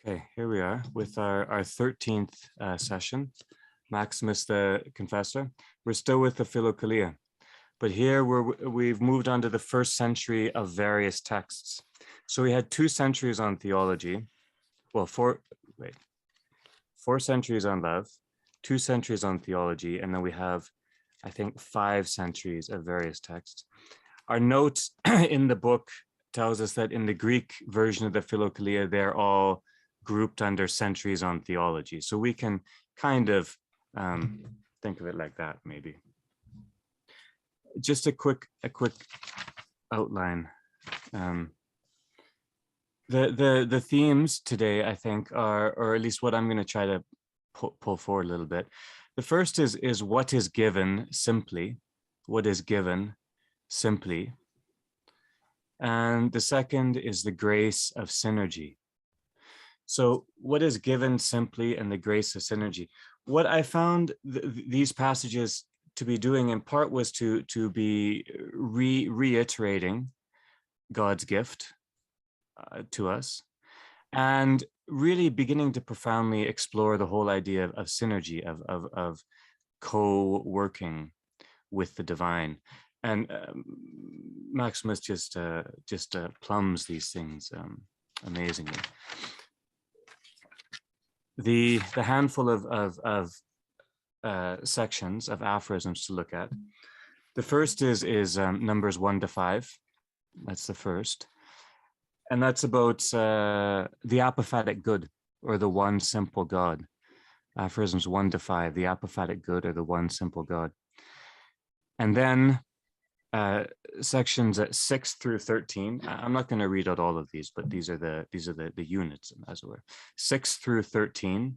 Okay, here we are with our 13th session, Maximus the Confessor. We're still with the Philokalia, but here we've moved on to the first century of various texts. So we had 2 centuries on theology, well, 4 centuries on love, 2 centuries on theology, and then we have, I think, 5 centuries of various texts. Our note in the book tells us that in the Greek version of the Philokalia, they're all grouped under centuries on theology. So we can kind of think of it like that, maybe. Just a quick outline. The themes today, I think, are, or at least what I'm going to try to pull forward a little bit. The first is what is given simply. What is given simply. And the second is the grace of synergy. So what is given simply and the grace of synergy? What I found these passages to be doing in part was to be reiterating God's gift to us, and really beginning to profoundly explore the whole idea of synergy, of co-working with the divine. And Maximus just plumbs these things amazingly. The handful of sections of aphorisms to look at. The first is numbers 1 to 5. That's the first, and that's about the apophatic good, or the one simple God. Aphorisms 1 to 5, the apophatic good, or the one simple God. And then sections 6 through 13. I'm not going to read out all of these, but these are the units, as it were. 6 through 13,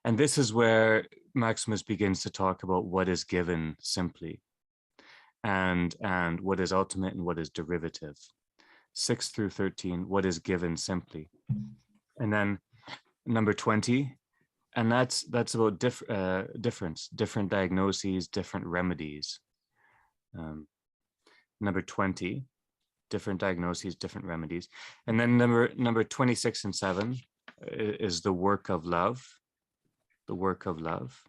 and this is where Maximus begins to talk about what is given simply, and what is ultimate and what is derivative. 6 through 13, what is given simply, and then number 20, and that's about different diagnoses, different remedies. Number 20, different diagnoses, different remedies. And then number 26 and 7 is the work of love, the work of love.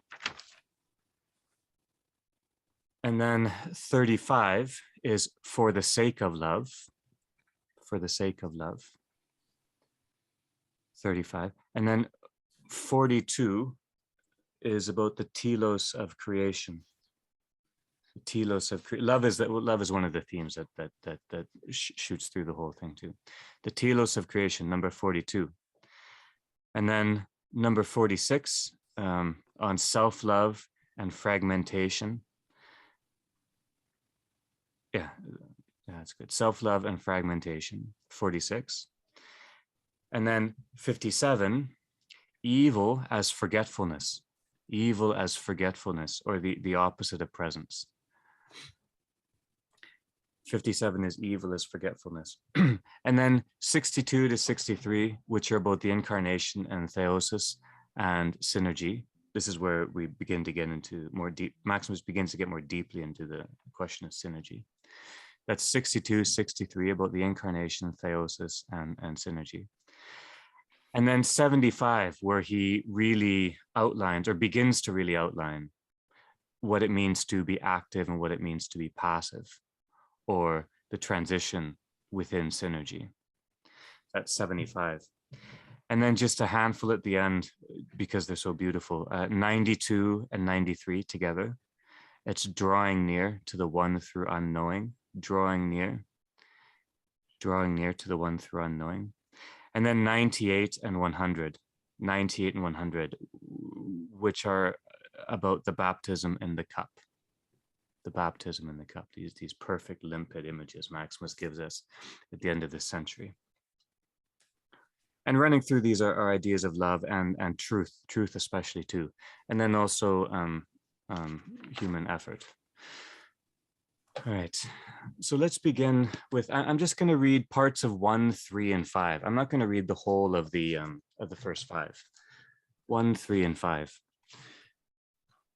And then 35 is for the sake of love, for the sake of love. 35. And then 42 is about the telos of creation. Telos of love is one of the themes that shoots through the whole thing too. The telos of creation, number 42, and then number 46 on self-love and fragmentation. Yeah, that's good. Self-love and fragmentation, 46, and then 57, evil as forgetfulness. Evil as forgetfulness, or the opposite of presence. 57 is evil as forgetfulness. And then 62 to 63, which are both the incarnation and theosis and synergy. This is where we begin to get into more deep. Maximus begins to get more deeply into the question of synergy. That's 62, 63 about the incarnation, theosis, and synergy. And then 75, where he really outlines, or begins to really outline, what it means to be active and what it means to be passive, or the transition within synergy. That's 75. And then just a handful at the end, because they're so beautiful, 92 and 93 together. It's drawing near to the one through unknowing, drawing near to the one through unknowing. And then 98 and 100, 98 and 100, which are about the baptism in the cup. The baptism in the cup, these perfect limpid images Maximus gives us at the end of this century. And running through these are ideas of love and truth especially too, and then also human effort. All right, so let's begin with, I'm just going to read parts of 1, 3, and 5. I'm not going to read the whole of the first 5. 1, 3, and 5.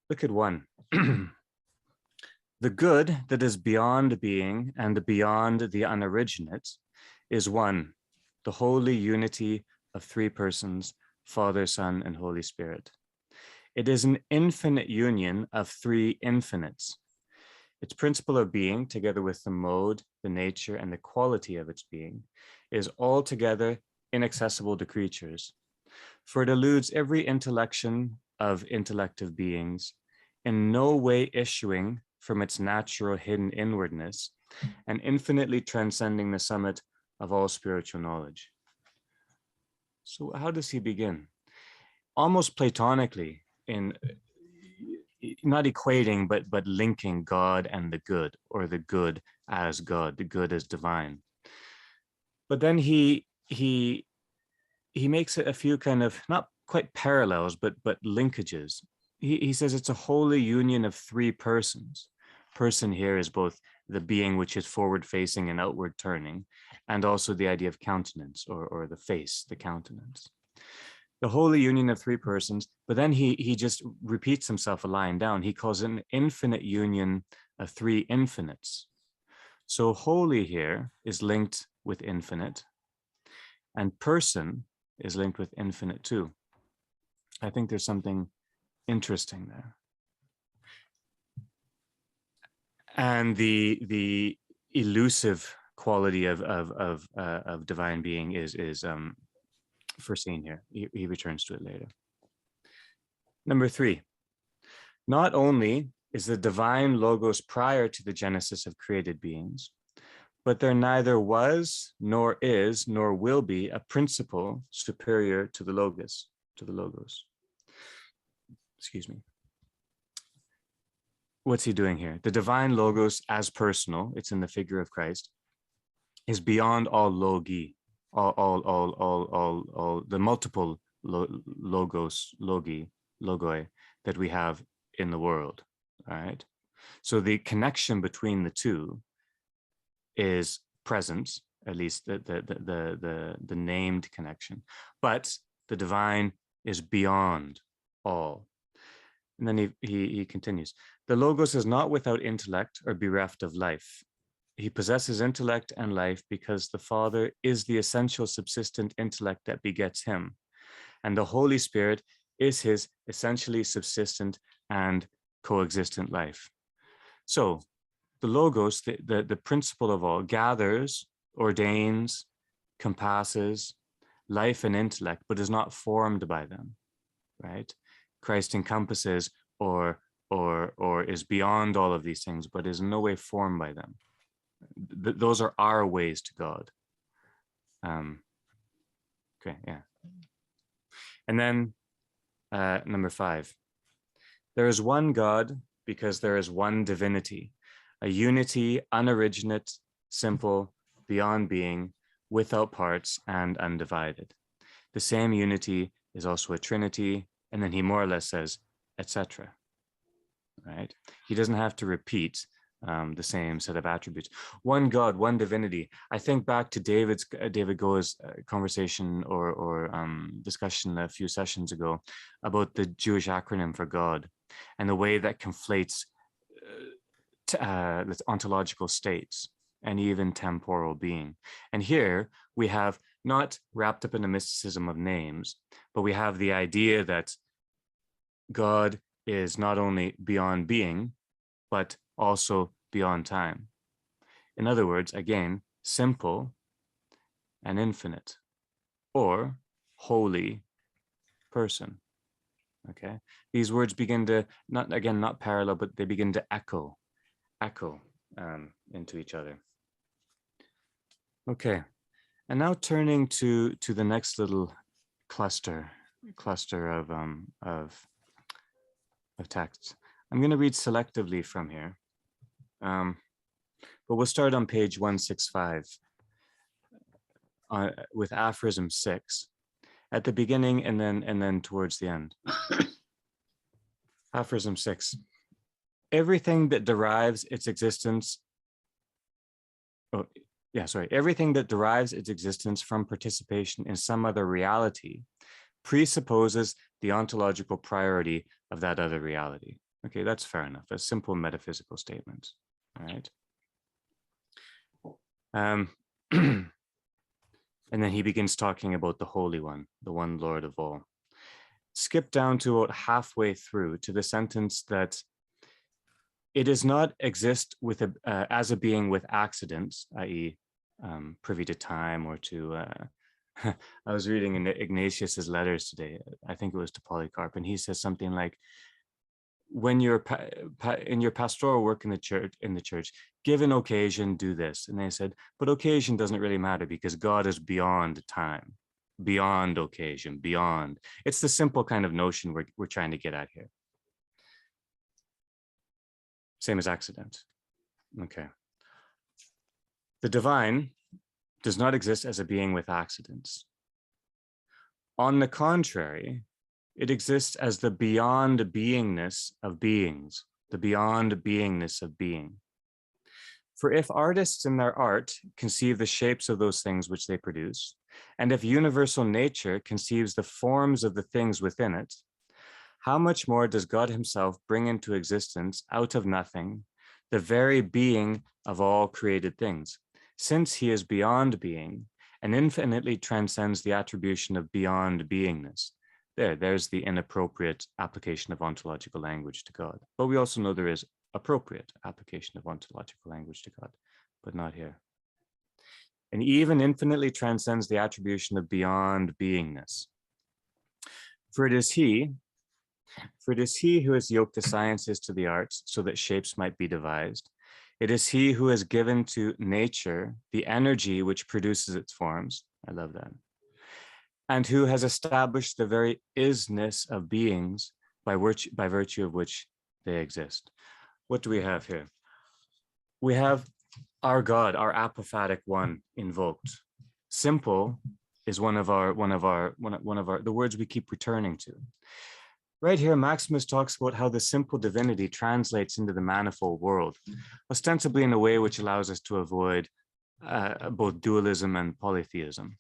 Look at 1. The good that is beyond being and beyond the unoriginate is one, the holy unity of three persons, Father, Son, and Holy Spirit. It is an infinite union of three infinites. Its principle of being, together with the mode, the nature, and the quality of its being, is altogether inaccessible to creatures, for it eludes every intellection of intellective beings, in no way issuing from its natural hidden inwardness, and infinitely transcending the summit of all spiritual knowledge. So how does he begin? Almost platonically, in not equating, but linking God and the good, or the good as God, the good as divine. But then he makes a few kind of not quite parallels, but linkages. He says it's a holy union of three persons. Person here is both the being which is forward facing and outward turning, and also the idea of countenance, or the face, the countenance. The holy union of three persons, but then he just repeats himself a line down. He calls it an infinite union of three infinites. So holy here is linked with infinite, and person is linked with infinite too. I think there's something interesting there. And the elusive quality of divine being is foreseen here. He returns to it later. Number 3, not only is the divine logos prior to the genesis of created beings, but there neither was, nor is, nor will be a principle superior to the logos. Excuse me. What's he doing here? The divine logos as personal, it's in the figure of Christ, is beyond all logi, all the multiple logoi that we have in the world. All right. So the connection between the two is present, at least the named connection, but the divine is beyond all. And then he continues, the logos is not without intellect or bereft of life. He possesses intellect and life because the Father is the essential subsistent intellect that begets him, and the Holy Spirit is his essentially subsistent and coexistent life. So the logos, the principle of all, gathers, ordains, compasses life and intellect, but is not formed by them, right? Christ encompasses or is beyond all of these things, but is in no way formed by them. Those are our ways to God. Okay, yeah. And then number 5, there is one God because there is one divinity, a unity unoriginate, simple, beyond being, without parts and undivided. The same unity is also a trinity, and then he more or less says, etc. Right? He doesn't have to repeat the same set of attributes. One God, one divinity. I think back to David Goa's conversation or discussion a few sessions ago about the Jewish acronym for God and the way that conflates ontological states and even temporal being. And here we have not wrapped up in a mysticism of names, but we have the idea that God is not only beyond being, but also beyond time. In other words, again, simple and infinite, or holy person. Okay, these words begin to not parallel, but they begin to echo into each other. Okay, and now turning to the next little cluster of texts. I'm going to read selectively from here, but we'll start on page 165 with aphorism 6 at the beginning and then towards the end. Aphorism 6. Everything that derives its existence. Everything that derives its existence from participation in some other reality presupposes the ontological priority of that other reality. Okay, that's fair enough. A simple metaphysical statement. All right. And then he begins talking about the Holy One, the one Lord of all. Skip down to about halfway through to the sentence that it does not exist with as a being with accidents, i.e. Privy to time or to, I was reading in Ignatius's letters today, I think it was to Polycarp, and he says something like, when you're in your pastoral work in the church, given occasion, do this. And they said, but occasion doesn't really matter because God is beyond time, beyond occasion, beyond. It's the simple kind of notion we're trying to get at here. Same as accident. Okay. The divine does not exist as a being with accidents. On the contrary, it exists as the beyond beingness of beings, the beyond beingness of being. For if artists in their art conceive the shapes of those things which they produce, and if universal nature conceives the forms of the things within it, how much more does God himself bring into existence out of nothing the very being of all created things, since he is beyond being and infinitely transcends the attribution of beyond beingness. There's the inappropriate application of ontological language to God. But we also know there is appropriate application of ontological language to God, but not here. And even infinitely transcends the attribution of beyond beingness. For it is he who has yoked the sciences to the arts so that shapes might be devised. It is he who has given to nature the energy which produces its forms. I love that. And who has established the very isness of beings by virtue of which they exist. What do we have here? We have our God, our apophatic one, invoked. Simple is one of the words we keep returning to. Right here, Maximus talks about how the simple divinity translates into the manifold world, ostensibly in a way which allows us to avoid both dualism and polytheism.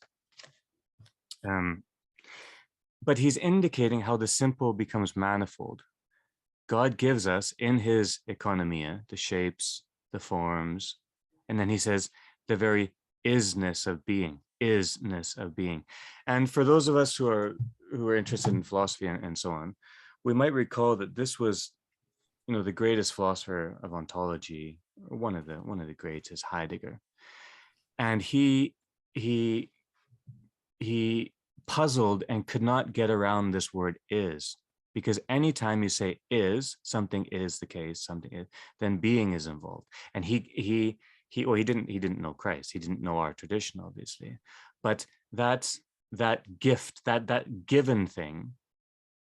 But he's indicating how the simple becomes manifold. God gives us in his economia, the shapes, the forms, and then he says the very isness of being. And for those of us who are interested in philosophy and so on, we might recall that this was, the greatest philosopher of ontology, or one of the greats is Heidegger. And he puzzled and could not get around this word is, because anytime you say is, something is the case, something is, then being is involved. And he didn't know Christ, he didn't know our tradition, obviously, but that gift, that given thing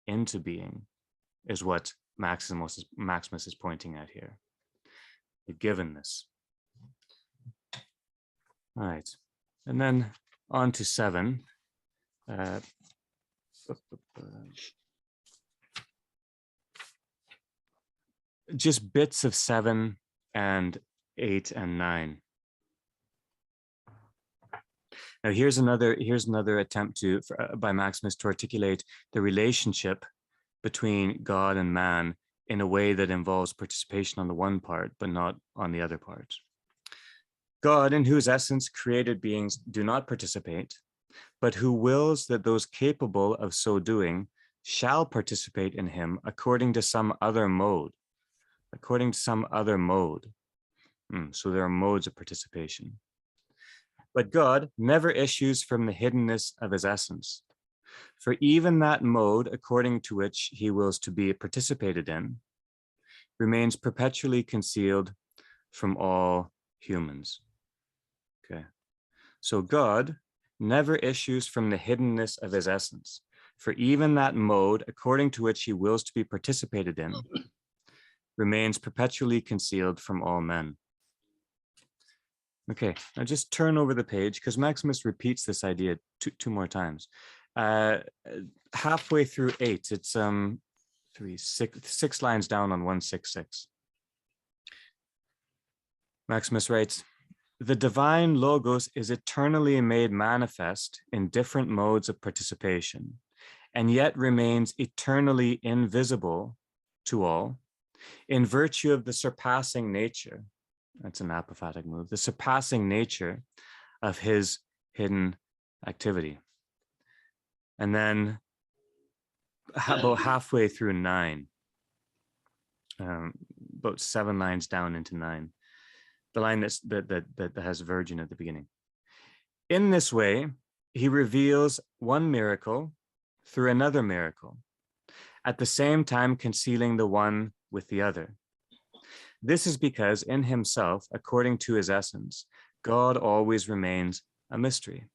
into being is what Maximus is pointing at here, the givenness. All right, and then on to 7. Just bits of 7 and 8 and 9. Now here's another attempt by Maximus to articulate the relationship between God and man in a way that involves participation on the one part, but not on the other part. God, in whose essence created beings do not participate, but who wills that those capable of so doing shall participate in him according to some other mode. So there are modes of participation. But God never issues from the hiddenness of his essence. For even that mode according to which he wills to be participated in remains perpetually concealed from all humans. Okay. So God never issues from the hiddenness of his essence. For even that mode according to which he wills to be participated in remains perpetually concealed from all men. Okay, now just turn over the page because Maximus repeats this idea two more times. Halfway through 8, it's 6 lines down on 166. Maximus writes, the divine logos is eternally made manifest in different modes of participation, and yet remains eternally invisible to all in virtue of the surpassing nature. That's an apophatic move. The surpassing nature of his hidden activity. And then about halfway through 9, about 7 lines down into 9, the line that has virgin at the beginning. In this way, he reveals one miracle through another miracle, at the same time concealing the one with the other. This is because in himself, according to his essence, God always remains a mystery.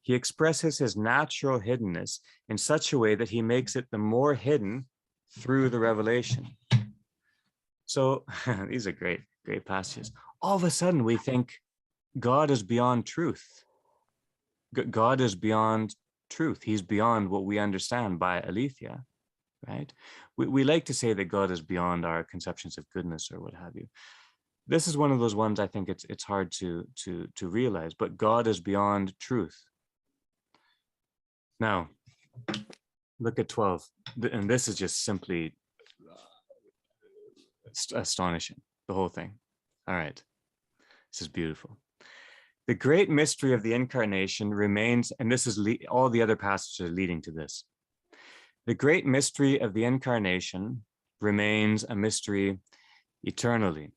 He expresses his natural hiddenness in such a way that he makes it the more hidden through the revelation. So these are great passages. All of a sudden we think God is beyond truth. God is beyond truth. He's beyond what we understand by aletheia, right? We like to say that God is beyond our conceptions of goodness or what have you. This is one of those ones I think it's hard to realize, but God is beyond truth. Now, look at 12, and this is just simply astonishing, the whole thing. All right, this is beautiful. The great mystery of the incarnation remains, and this is all the other passages are leading to this. The great mystery of the incarnation remains a mystery eternally.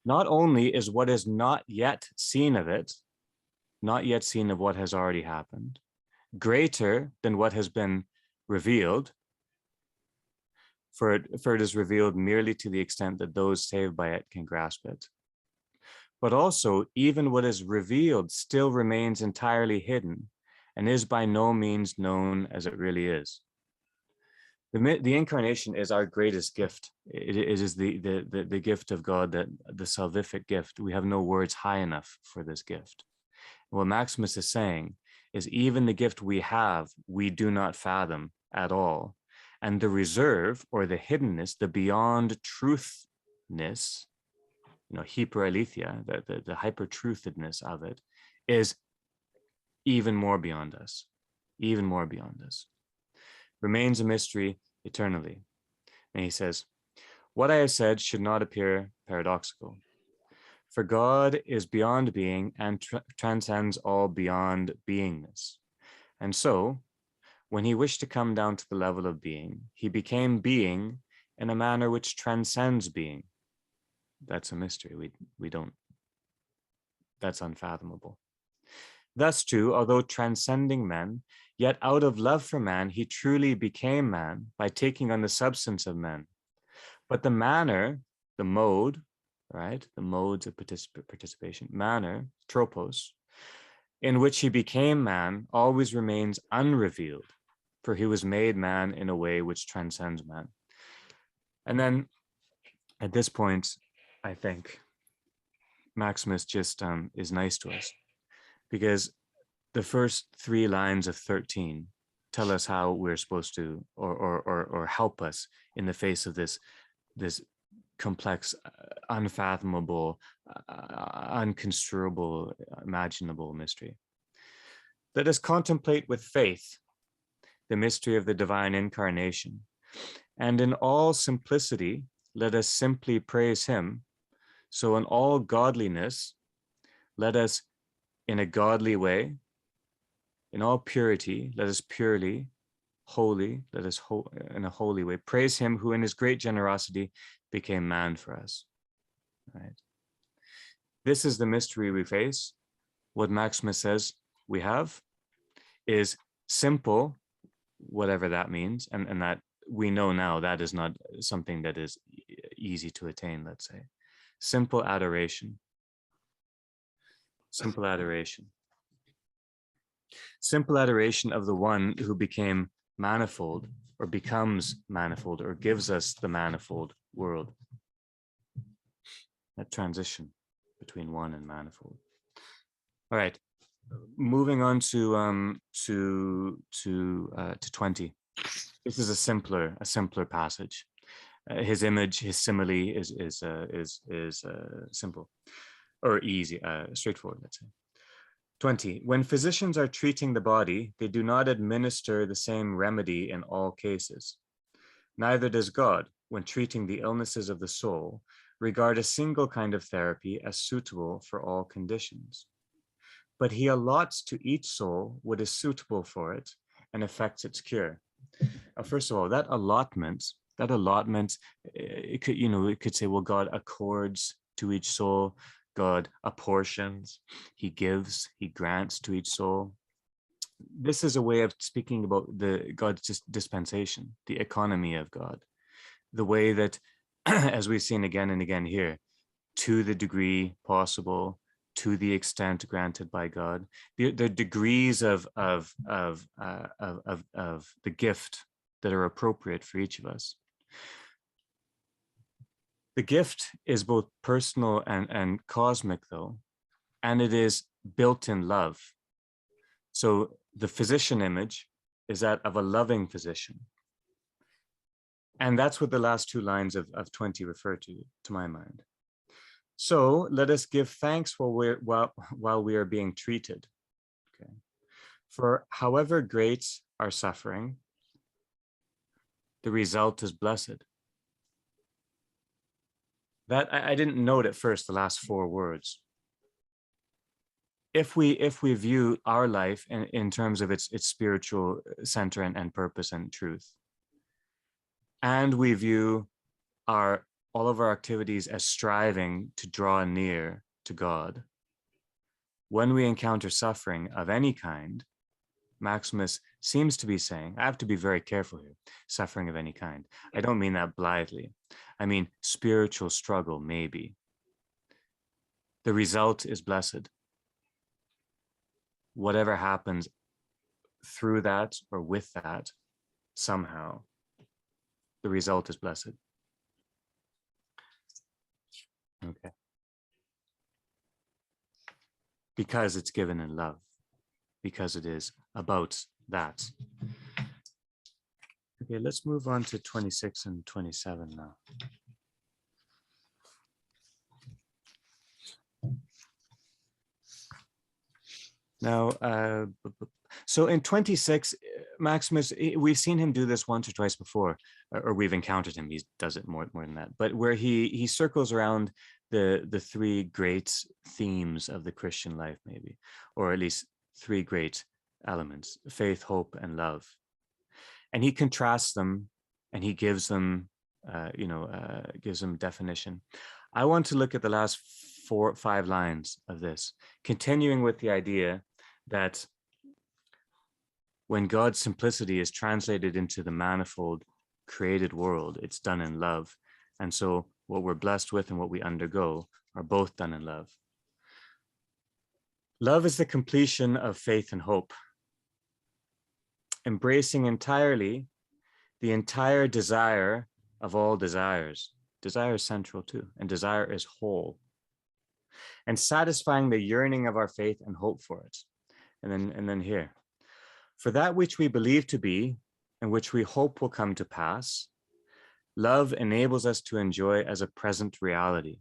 Not only is what is not yet seen of it, not yet seen of what has already happened, greater than what has been revealed, for it is revealed merely to the extent that those saved by it can grasp it. But also, even what is revealed still remains entirely hidden and is by no means known as it really is. The incarnation is our greatest gift. It is the gift of God, that the salvific gift. We have no words high enough for this gift. And what Maximus is saying is even the gift we have, we do not fathom at all. And the reserve or the hiddenness, the beyond truthness, hyperaletheia, the hyper-truthedness of it, is even more beyond us, remains a mystery eternally. And he says, what I have said should not appear paradoxical. For God is beyond being and transcends all beyond beingness. And so, when he wished to come down to the level of being, he became being in a manner which transcends being. That's a mystery. We don't, that's unfathomable. Thus too, although transcending men, yet out of love for man, he truly became man by taking on the substance of men. But the manner, the mode, right? The modes of participation, manner, tropos, in which he became man always remains unrevealed, for he was made man in a way which transcends man. And then at this point, I think Maximus just is nice to us, because the first 3 lines of 13 tell us how we're supposed to, or help us in the face of this complex, unfathomable, unconstruable, imaginable mystery. Let us contemplate with faith the mystery of the divine incarnation, and in all simplicity, let us simply praise him. So in all godliness, let us, in a godly way, in all purity, let us purely, holy, let us in a holy way, praise him who in his great generosity became man for us. Right? This is the mystery we face. What Maximus says we have is simple, whatever that means, and that we know now that is not something that is easy to attain, let's say. Simple adoration. Simple adoration. Simple adoration of the one who became manifold, or becomes manifold, or gives us the manifold world. That transition between one and manifold. All right, moving on to 20. This is a simpler passage. His image, his simile is simple, or easy, straightforward, let's say. 20. When physicians are treating the body, they do not administer the same remedy in all cases. Neither does God, when treating the illnesses of the soul, regard a single kind of therapy as suitable for all conditions. but he allots to each soul what is suitable for it and effects its cure. First of all, that allotment, it could, it could say, well, God accords to each soul, God apportions, he gives, he grants to each soul. This is a way of speaking about God's dispensation, the economy of God, the way that, as we've seen again and again here, to the degree possible, to the extent granted by God, the degrees of the gift that are appropriate for each of us. The gift is both personal and cosmic, though, and it is built in love. So the physician image is that of a loving physician. And that's what the last two lines of 20 refer to my mind. So let us give thanks while we are being treated. Okay. For however great our suffering, the result is blessed. That I didn't note at first, the last four words. If we view our life in terms of its spiritual center and purpose and truth, and we view all of our activities as striving to draw near to God, when we encounter suffering of any kind, Maximus seems to be saying, I have to be very careful here, suffering of any kind. I don't mean that blithely. I mean spiritual struggle, maybe. The result is blessed. Whatever happens through that or with that, somehow, the result is blessed. Okay. Because it's given in love, because it is about that. Okay, let's move on to 26 and 27 now. Now, so in 26, Maximus, we've seen him do this once or twice before, or we've encountered him. He does it more than that, but where he circles around the three great themes of the Christian life, maybe, or at least three great elements: faith, hope, and love. And he contrasts them, and he gives them, gives them definition. I want to look at the last 4 or 5 lines of this, continuing with the idea that when God's simplicity is translated into the manifold created world, it's done in love. And so what we're blessed with and what we undergo are both done in love. Love is the completion of faith and hope, embracing entirely the entire desire of all desires. Desire is central too, and desire is whole, and satisfying the yearning of our faith and hope for it. And then here, for that which we believe to be and which we hope will come to pass, love enables us to enjoy as a present reality.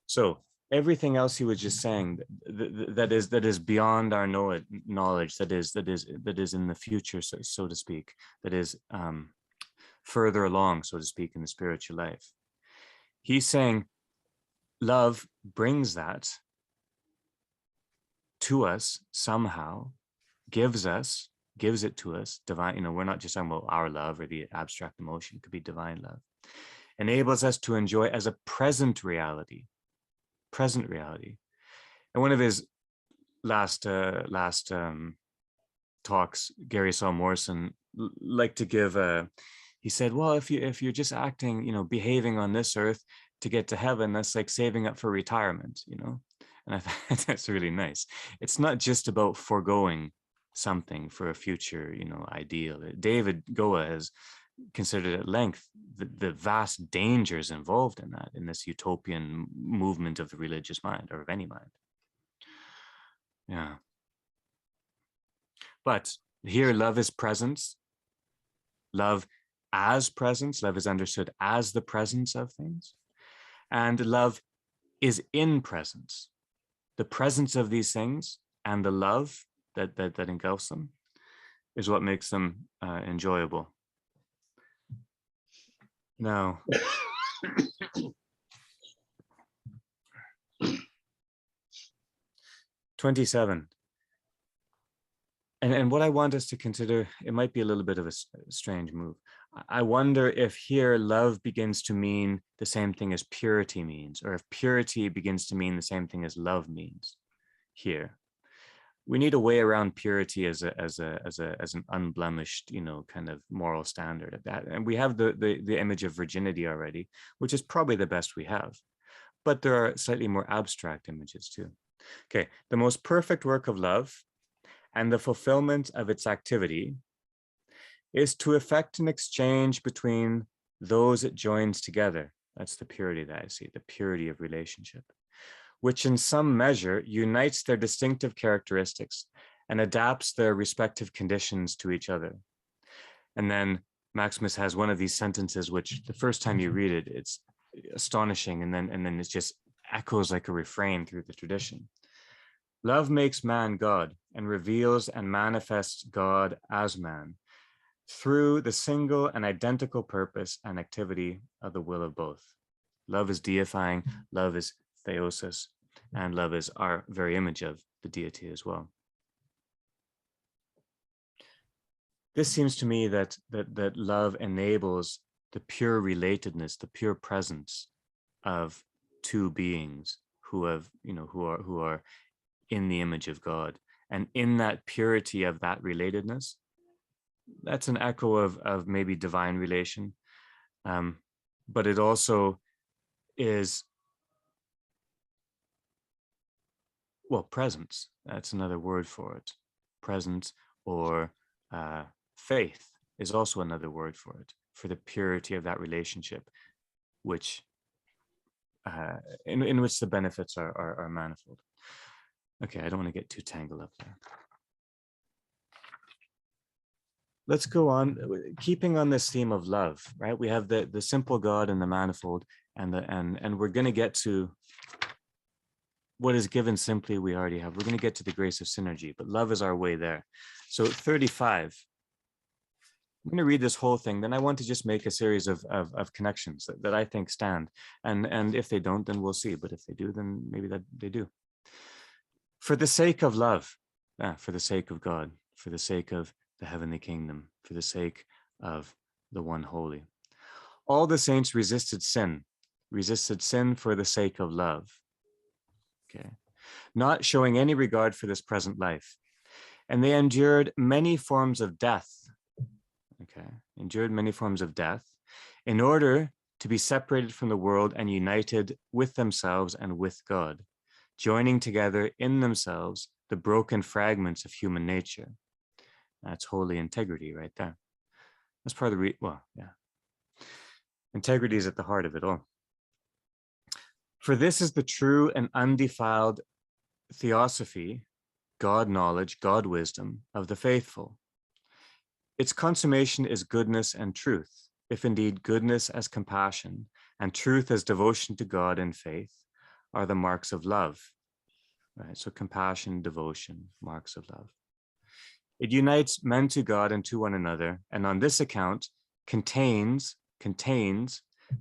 So everything else he was just saying that is beyond our knowledge, that is in the future, so to speak, that is further along, so to speak, in the spiritual life. He's saying love brings that to us somehow, gives it to us, divine, we're not just talking about our love or the abstract emotion, it could be divine love, enables us to enjoy as a present reality. And one of his last talks, Gary Saul Morrison liked to give he said, well, if you're just acting, behaving on this earth to get to heaven, that's like saving up for retirement, and I thought that's really nice. It's not just about foregoing something for a future, ideal. David Goa has considered at length the vast dangers involved in that, in this utopian movement of the religious mind, or of any mind. Yeah. But here, love is presence. Love as presence. Love is understood as the presence of things. And love is in presence. The presence of these things and the love that engulfs them is what makes them enjoyable. Now, 27. And what I want us to consider, it might be a little bit of a strange move. I wonder if here love begins to mean the same thing as purity means, or if purity begins to mean the same thing as love means here. We need a way around purity as an unblemished, kind of moral standard of that. And we have the image of virginity already, which is probably the best we have. But there are slightly more abstract images too. Okay, the most perfect work of love and the fulfillment of its activity is to effect an exchange between those it joins together. That's the purity that I see, the purity of relationship, which in some measure unites their distinctive characteristics and adapts their respective conditions to each other. And then Maximus has one of these sentences, which the first time you read it, it's astonishing. And then it just echoes like a refrain through the tradition. Love makes man God and reveals and manifests God as man through the single and identical purpose and activity of the will of both. Love is deifying, love is theosis, and love is our very image of the deity as well. This seems to me that love enables the pure relatedness, the pure presence of two beings who are in the image of God. And in that purity of that relatedness, that's an echo of maybe divine relation. But it also is, well, presence. That's another word for it. Presence, or faith is also another word for it, for the purity of that relationship, which in which the benefits are manifold. Okay, I don't want to get too tangled up there. Let's go on, keeping on this theme of love, right? We have the simple God and the manifold, and we're going to get to what is given simply we already have. We're going to get to the grace of synergy, but love is our way there. So 35. I'm going to read this whole thing, then I want to just make a series of connections that I think stand. And if they don't, then we'll see. But if they do, then maybe that they do. For the sake of love, for the sake of God, for the sake of the heavenly kingdom, for the sake of the one holy. All the saints resisted sin for the sake of love. Okay. Not showing any regard for this present life. And they endured many forms of death. Okay. Endured many forms of death in order to be separated from the world and united with themselves and with God, joining together in themselves the broken fragments of human nature. That's holy integrity right there. That's part of the, integrity is at the heart of it all. For this is the true and undefiled theosophy, God knowledge, God wisdom of the faithful. Its consummation is goodness and truth, if indeed goodness as compassion and truth as devotion to God and faith are the marks of love. Right? So compassion, devotion, marks of love. It unites men to God and to one another, and on this account contains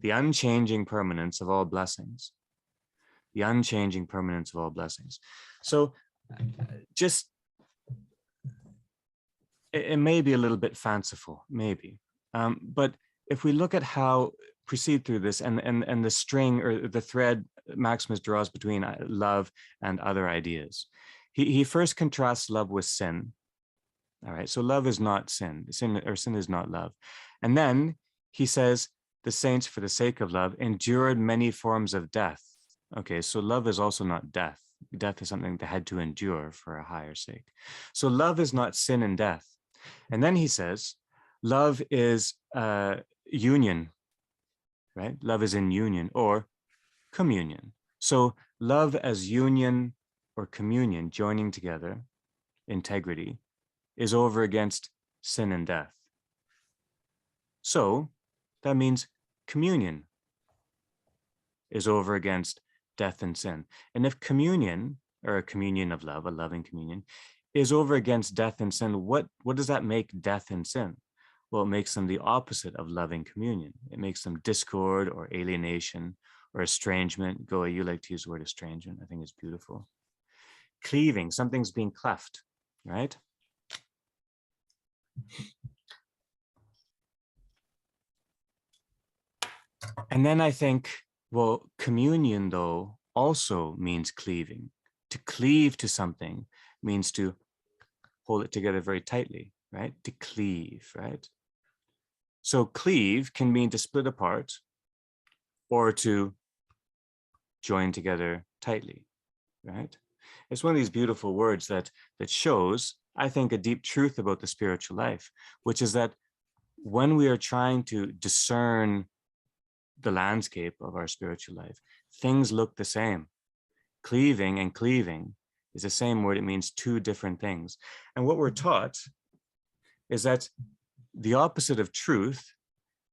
the unchanging permanence of all blessings. The unchanging permanence of all blessings. So just, it may be a little bit fanciful, maybe. But if we look at how proceed through this and the string or the thread Maximus draws between love and other ideas, he first contrasts love with sin. All right, so love is not sin. Sin is not love. And then he says, the saints, for the sake of love, endured many forms of death. Okay, so love is also not death. Death is something they had to endure for a higher sake. So love is not sin and death. And then he says, love is union, right? Love is in union or communion. So love as union or communion, joining together, integrity, is over against sin and death. So that means communion is over against death and sin. And if communion, or a communion of love, a loving communion, is over against death and sin, what does that make death and sin? Well, it makes them the opposite of loving communion. It makes them discord or alienation or estrangement. Goa, you like to use the word estrangement. I think it's beautiful. cleaving, something's being cleft, right? And then I think, well, communion, though, also means cleaving. To cleave to something means to hold it together very tightly, right? To cleave, right? So cleave can mean to split apart or to join together tightly, right? It's one of these beautiful words that shows, I think, a deep truth about the spiritual life, which is that when we are trying to discern the landscape of our spiritual life, things look the same. Cleaving and cleaving is the same word. It means two different things. And what we're taught is that the opposite of truth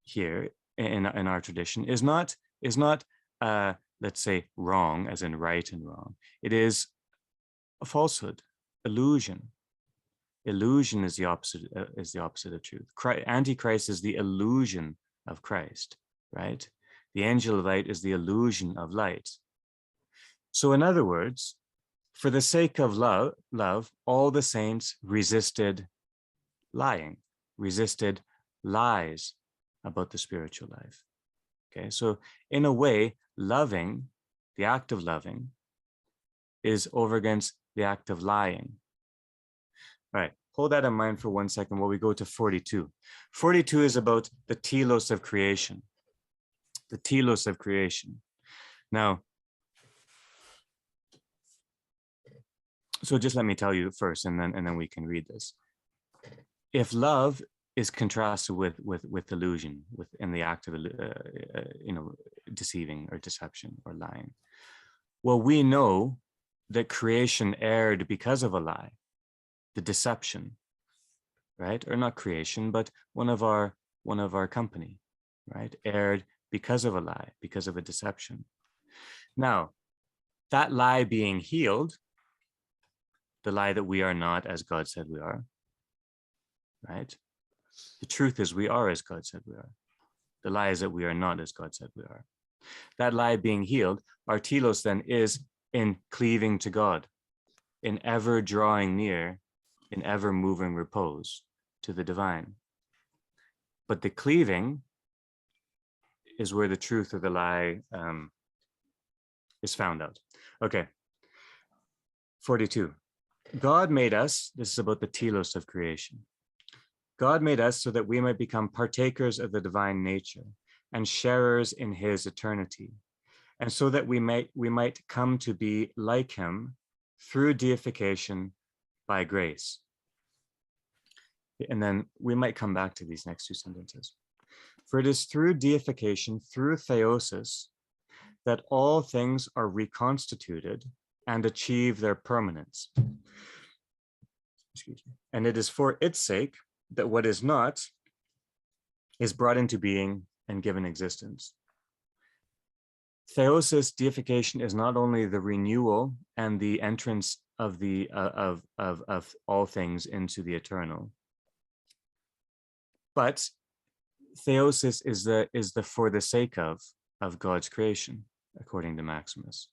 here in our tradition is not let's say wrong, as in right and wrong. It is a falsehood, illusion. Illusion is the opposite of truth. Antichrist is the illusion of Christ, right? The angel of light is the illusion of light. So in other words, for the sake of love, all the saints resisted lying, resisted lies about the spiritual life. Okay, so in a way, loving, the act of loving, is over against the act of lying. All right, hold that in mind for 1 second while we go to 42. 42 is about the telos of creation. The telos of creation. Now, so just let me tell you first, and then we can read this. If love is contrasted with illusion, in the act of deceiving or deception or lying, well, we know that creation erred because of a lie, the deception, right? Or not creation, but one of our company, right? Erred because of a lie, because of a deception. Now, that lie being healed, the lie that we are not as God said we are, right? The truth is we are as God said we are. The lie is that we are not as God said we are. That lie being healed, our telos then is in cleaving to God, in ever drawing near, in ever moving repose to the divine. But the cleaving is where the truth of the lie is found out. Okay, 42. God made us, this is about the telos of creation. God made us so that we might become partakers of the divine nature and sharers in his eternity, and so that we might come to be like him through deification by grace. And then we might come back to these next two sentences. For it is through deification, through theosis, that all things are reconstituted and achieve their permanence. Excuse me. And it is for its sake that what is not is brought into being and given existence. Theosis, deification, is not only the renewal and the entrance of the of all things into the eternal, but theosis is the for the sake of God's creation, according to Maximus.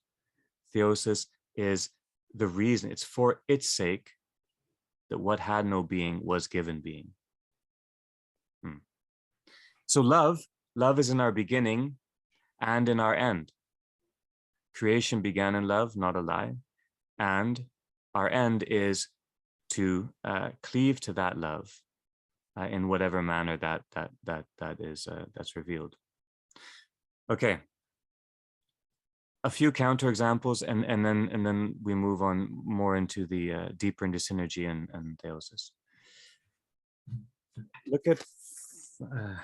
Theosis is the reason, it's for its sake that what had no being was given being. So love is in our beginning and in our end. Creation began in love, not a lie, and our end is to cleave to that love in whatever manner that is that's revealed. Okay, a few counterexamples, and then we move on more into the deeper into synergy and theosis. Look at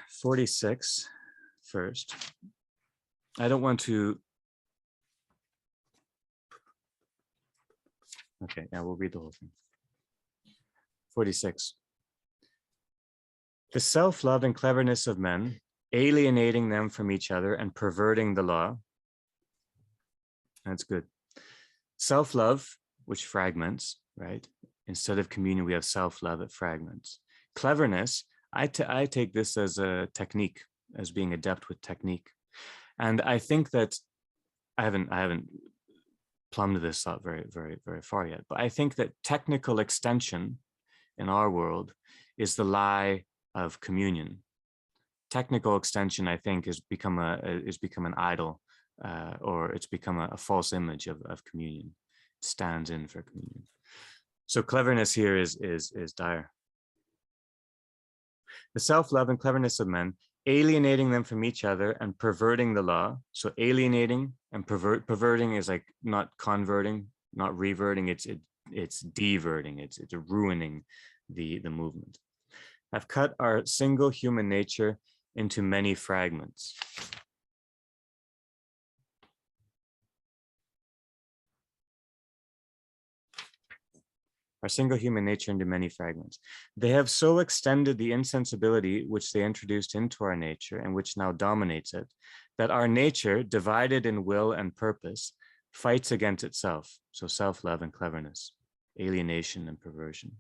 46 first. I don't want to. Okay, yeah, we'll read the whole thing. 46. The self-love and cleverness of men, alienating them from each other and perverting the law. That's good. Self-love, which fragments, right? Instead of communion, we have self-love, it fragments. Cleverness, I take this as a technique, as being adept with technique. And I think that I haven't plumbed this thought very, very, very far yet. But I think that technical extension in our world is the lie of communion. Technical extension, I think, has become an idol, or it's become a false image of communion. It stands in for communion. So cleverness here is dire. The self-love and cleverness of men, alienating them from each other and perverting the law. So alienating and perverting is like not converting, not reverting. It's diverting. It's ruining the movement. Have cut our single human nature into many fragments. Our single human nature into many fragments. They have so extended the insensibility which they introduced into our nature and which now dominates it, that our nature, divided in will and purpose, fights against itself. So self-love and cleverness, alienation and perversion.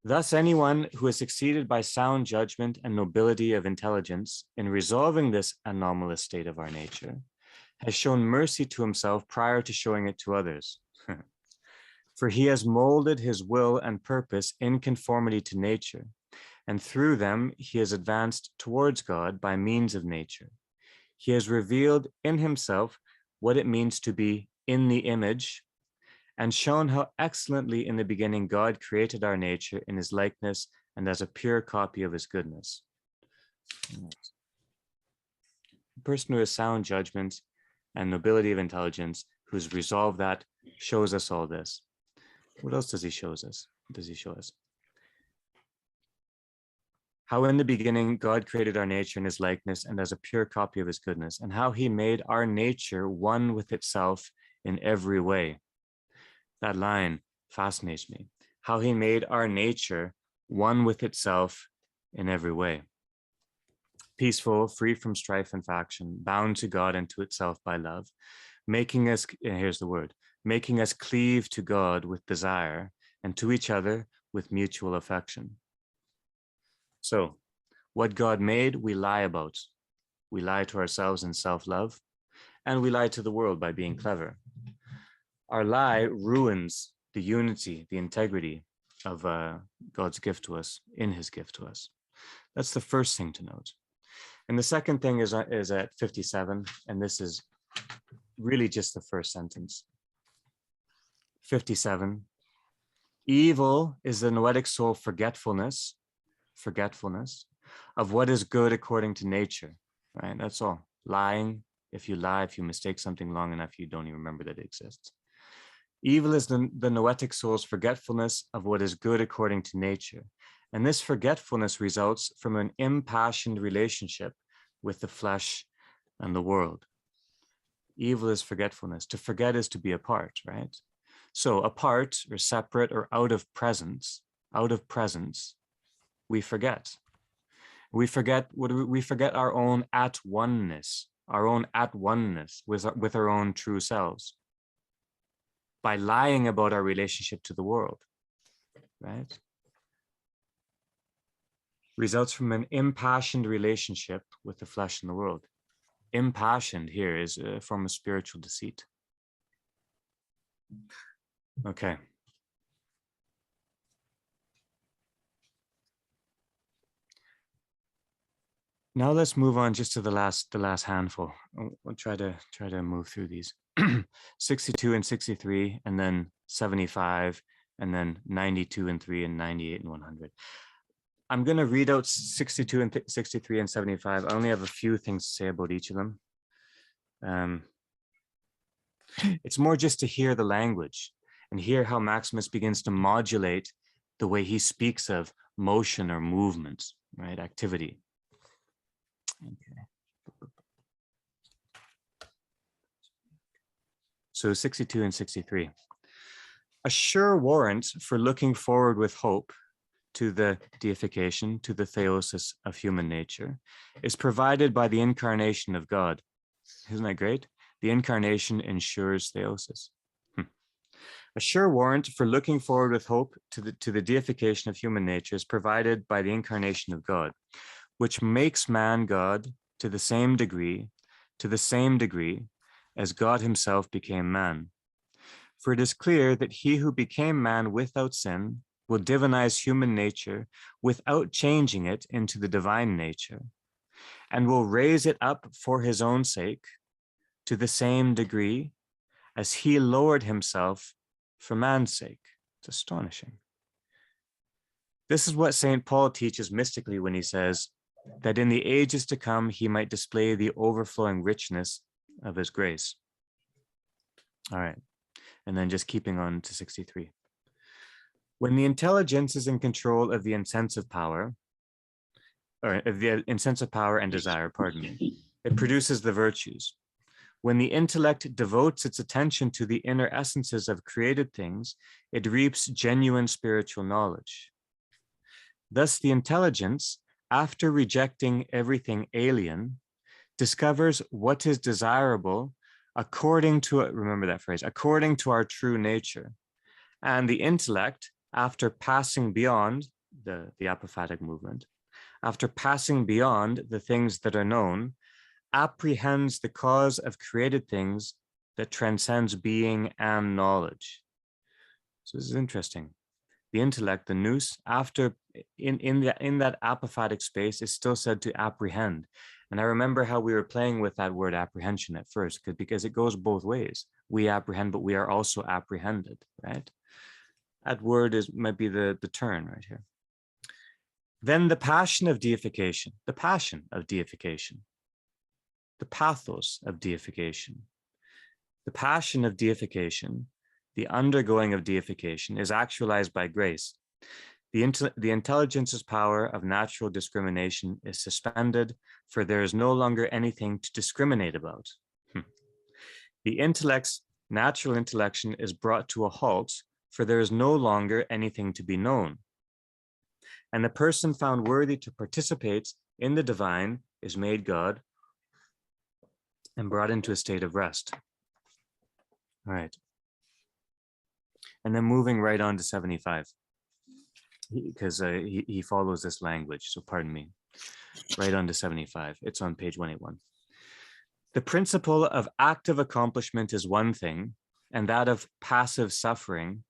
Thus, anyone who has succeeded by sound judgment and nobility of intelligence in resolving this anomalous state of our nature has shown mercy to himself prior to showing it to others. For he has molded his will and purpose in conformity to nature, and through them he has advanced towards God by means of nature. He has revealed in himself what it means to be in the image, and shown how excellently in the beginning God created our nature in his likeness and as a pure copy of his goodness. The person who has sound judgment and nobility of intelligence, who's resolved that, shows us all this. What else does he show us? How in the beginning God created our nature in his likeness and as a pure copy of his goodness, and how he made our nature one with itself in every way. That line fascinates me. How he made our nature one with itself in every way. Peaceful, free from strife and faction, bound to God and to itself by love, making us, and here's the word, making us cleave to God with desire and to each other with mutual affection. So what God made, we lie about. We lie to ourselves in self-love, and we lie to the world by being clever. Our lie ruins the unity, the integrity of God's gift to us, in his gift to us. That's the first thing to note. And the second thing is at 57, and this is really just the first sentence. 57, evil is the noetic soul forgetfulness of what is good according to nature, right? That's all. Lying, if you lie, if you mistake something long enough, you don't even remember that it exists. Evil is the noetic soul's forgetfulness of what is good according to nature. And this forgetfulness results from an impassioned relationship with the flesh and the world. Evil is forgetfulness. To forget is to be apart, right? So apart or separate or out of presence, we forget. We forget our own at oneness with our own true selves by lying about our relationship to the world, right? Results from an impassioned relationship with the flesh and the world. Impassioned here is a form of spiritual deceit. Okay. Now let's move on just to the last handful. We'll try to move through these. 62 and 63, and then 75, and then 92 and 3, and 98 and 100. I'm going to read out 62 and 63 and 75. I only have a few things to say about each of them. It's more just to hear the language and hear how Maximus begins to modulate the way he speaks of motion or movement, right? Activity. Okay. So 62 and 63. A sure warrant for looking forward with hope to the deification, to the theosis of human nature, is provided by the incarnation of God. Isn't that great? The incarnation ensures theosis. A sure warrant for looking forward with hope to the deification of human nature is provided by the incarnation of God, which makes man God to the same degree as God himself became man. For it is clear that he who became man without sin will divinize human nature without changing it into the divine nature, and will raise it up for his own sake to the same degree as he lowered himself for man's sake. It's astonishing. This is what St. Paul teaches mystically when he says that in the ages to come, he might display the overflowing richness of his grace. All right. And then just keeping on to 63. When the intelligence is in control of the insensitive power, or of the insensitive power and desire, pardon me, it produces the virtues. When the intellect devotes its attention to the inner essences of created things, it reaps genuine spiritual knowledge. Thus, the intelligence, after rejecting everything alien, discovers what is desirable according to, remember that phrase, according to our true nature. And the intellect, after passing beyond the apophatic movement, after passing beyond the things that are known, apprehends the cause of created things that transcends being and knowledge. So this is interesting. The intellect, the nous, after in that apophatic space is still said to apprehend. And I remember how we were playing with that word apprehension at first, because it goes both ways. We apprehend, but we are also apprehended, right? That word might be the turn right here. Then the passion of deification, the passion of deification, the pathos of deification. The passion of deification, the undergoing of deification, is actualized by grace. The intelligence's power of natural discrimination is suspended, for there is no longer anything to discriminate about. The intellect's natural intellection is brought to a halt, for there is no longer anything to be known. And the person found worthy to participate in the divine is made God and brought into a state of rest. All right. And then moving right on to 75, because he follows this language, so pardon me. Right on to 75. It's on page 181. The principle of active accomplishment is one thing, and that of passive suffering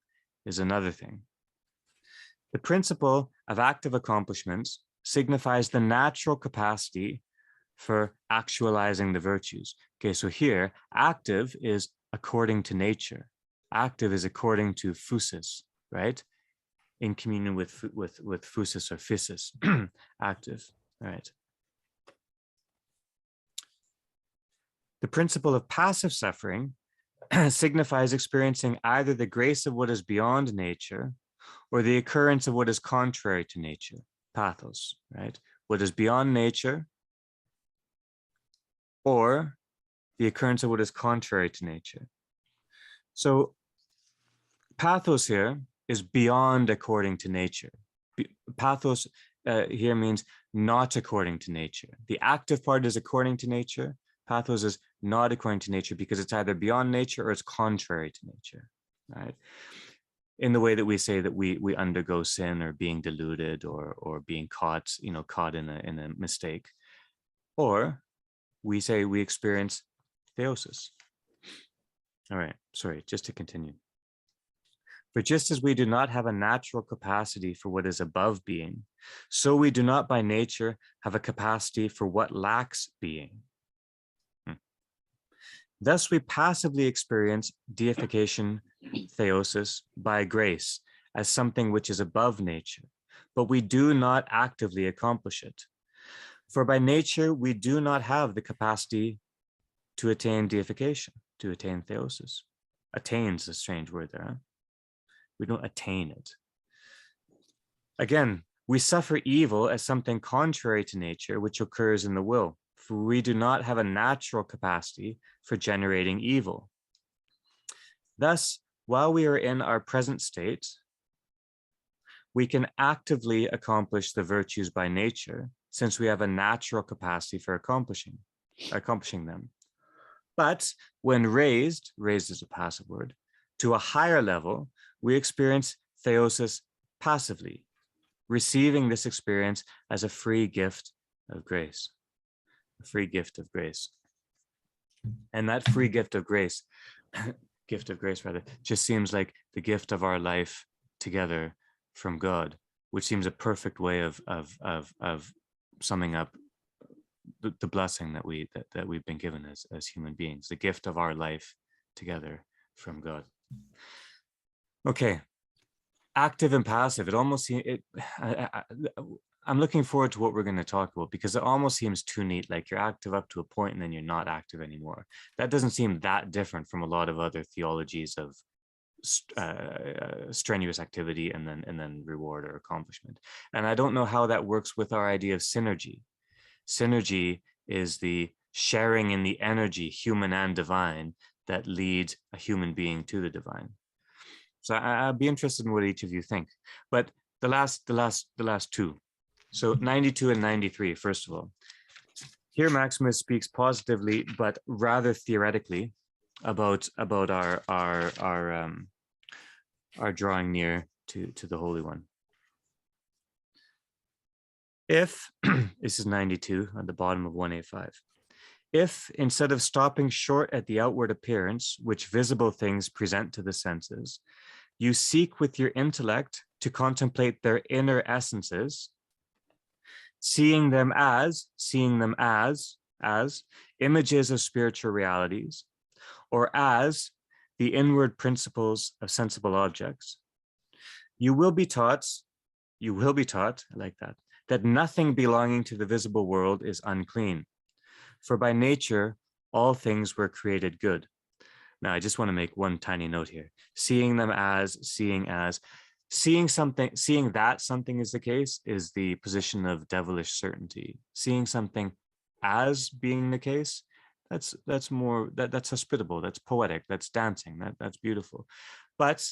is another thing. The principle of active accomplishment signifies the natural capacity for actualizing the virtues. Okay, so here, active is according to nature. Active is according to physis, right? In communion with physis or physis, active, all right. The principle of passive suffering signifies experiencing either the grace of what is beyond nature or the occurrence of what is contrary to nature, pathos, right? What is beyond nature or the occurrence of what is contrary to nature. So pathos here is beyond according to nature. Pathos here means not according to nature. The active part is according to nature. Pathos is not according to nature because it's either beyond nature or it's contrary to nature, right? In the way that we say that we undergo sin or being deluded or being caught, caught in a mistake, or we say we experience theosis. All right, sorry, just to continue. For just as we do not have a natural capacity for what is above being, so we do not by nature have a capacity for what lacks being. Thus we passively experience deification, theosis, by grace as something which is above nature, but we do not actively accomplish it. For by nature, we do not have the capacity to attain deification, to attain theosis. Attain's a strange word there, huh? We don't attain it. Again, we suffer evil as something contrary to nature, which occurs in the will. For we do not have a natural capacity for generating evil. Thus, while we are in our present state, we can actively accomplish the virtues by nature, since we have a natural capacity for accomplishing them. But when raised is a passive word, to a higher level, we experience theosis passively, receiving this experience as a free gift of grace. A free gift of grace. And that free gift of grace, just seems like the gift of our life together from God, which seems a perfect way of summing up the blessing that we've been given as human beings, the gift of our life together from God. Okay, active and passive. It almost I'm looking forward to what we're going to talk about, because it almost seems too neat. Like you're active up to a point and then you're not active anymore. That doesn't seem that different from a lot of other theologies of strenuous activity and then reward or accomplishment. And I don't know how that works with our idea of synergy. Synergy is the sharing in the energy, human and divine, that leads a human being to the divine. So I'd be interested in what each of you think. But the last two. So 92 and 93, first of all. Here Maximus speaks positively, but rather theoretically, about our drawing near to the Holy One. If, this is 92 at the bottom of 185. If, instead of stopping short at the outward appearance, which visible things present to the senses, you seek with your intellect to contemplate their inner essences, seeing them as images of spiritual realities, or as the inward principles of sensible objects, you will be taught, I like that nothing belonging to the visible world is unclean. For by nature, all things were created good. Now, I just want to make one tiny note here. Seeing that something is the case is the position of devilish certainty. Seeing something as being the case, that's hospitable, that's poetic, that's dancing, that's beautiful. But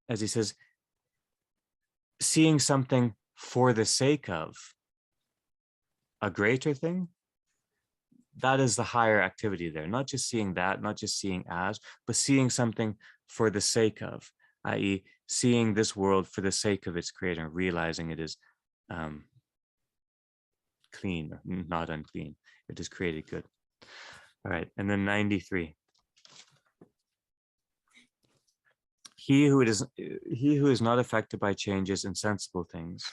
as he says, seeing something for the sake of a greater thing, that is the higher activity there. Not just seeing that, not just seeing as, but seeing something for the sake of, i.e., seeing this world for the sake of its creator, realizing it is clean, not unclean. It is created good. All right, and then 93. He who is not affected by changes in sensible things,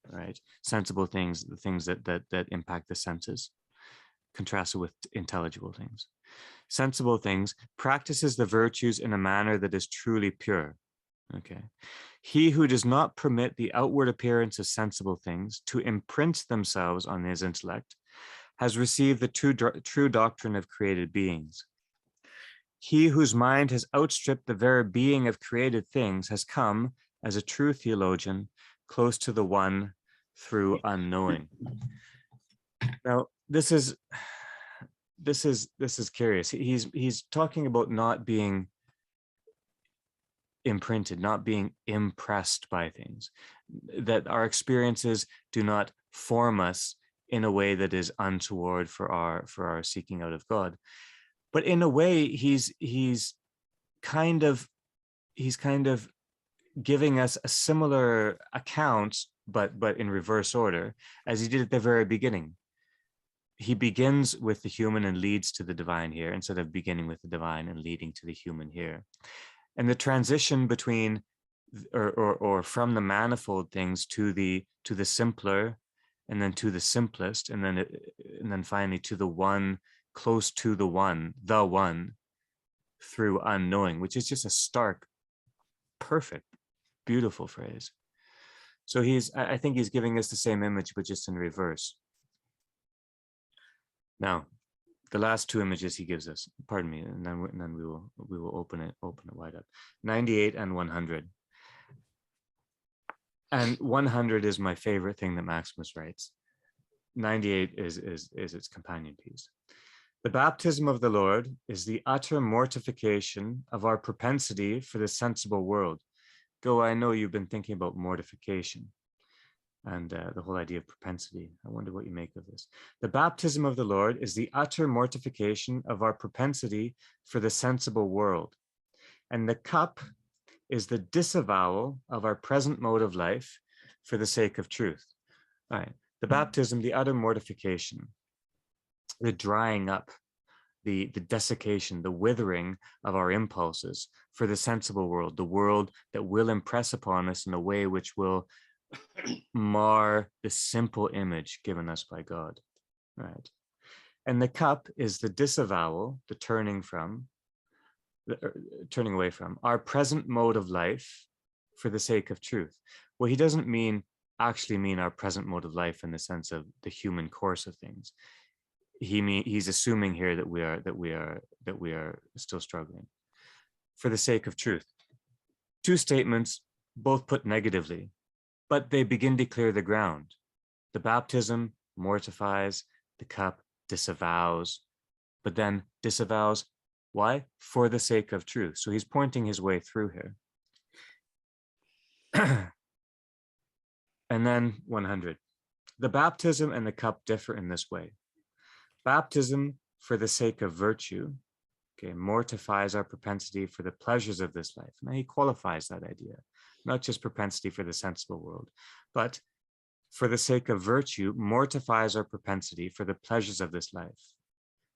right? Sensible things, the things that impact the senses, contrasted with intelligible things. Sensible things, practices the virtues in a manner that is truly pure. Okay. He who does not permit the outward appearance of sensible things to imprint themselves on his intellect has received the true doctrine of created beings. He whose mind has outstripped the very being of created things has come, as a true theologian, close to the one through unknowing. Now, this is curious. He's talking about not being imprinted, not being impressed by things, that our experiences do not form us in a way that is untoward for our seeking out of God. But in a way, he's kind of giving us a similar account, but in reverse order, as he did at the very beginning. He begins with the human and leads to the divine here, instead of beginning with the divine and leading to the human here. And the transition between or from the manifold things to the simpler, and then to the simplest, and then finally to the one, close to the one through unknowing, which is just a stark, perfect, beautiful phrase. So I think he's giving us the same image, but just in reverse. Now, the last two images he gives us, pardon me, and then we will open it wide up. 98 and 100. And 100 is my favorite thing that Maximus writes. 98 is its companion piece. The baptism of the Lord is the utter mortification of our propensity for the sensible world. Go, I know you've been thinking about mortification and the whole idea of propensity. I wonder what you make of this. The baptism of the Lord is the utter mortification of our propensity for the sensible world. And the cup is the disavowal of our present mode of life for the sake of truth. All right. The baptism, the utter mortification, the drying up, the desiccation, the withering of our impulses for the sensible world, the world that will impress upon us in a way which will mar the simple image given us by God, right? And the cup is the disavowal, the turning away from our present mode of life for the sake of truth. Well, he doesn't actually mean our present mode of life in the sense of the human course of things. He's assuming here that we are still struggling for the sake of truth. Two statements, both put negatively, but they begin to clear the ground. The baptism mortifies, the cup disavows, but then disavows. Why? For the sake of truth. So he's pointing his way through here. And then 100. The baptism and the cup differ in this way. Baptism for the sake of virtue, okay, mortifies our propensity for the pleasures of this life. Now he qualifies that idea, not just propensity for the sensible world, but for the sake of virtue, mortifies our propensity for the pleasures of this life.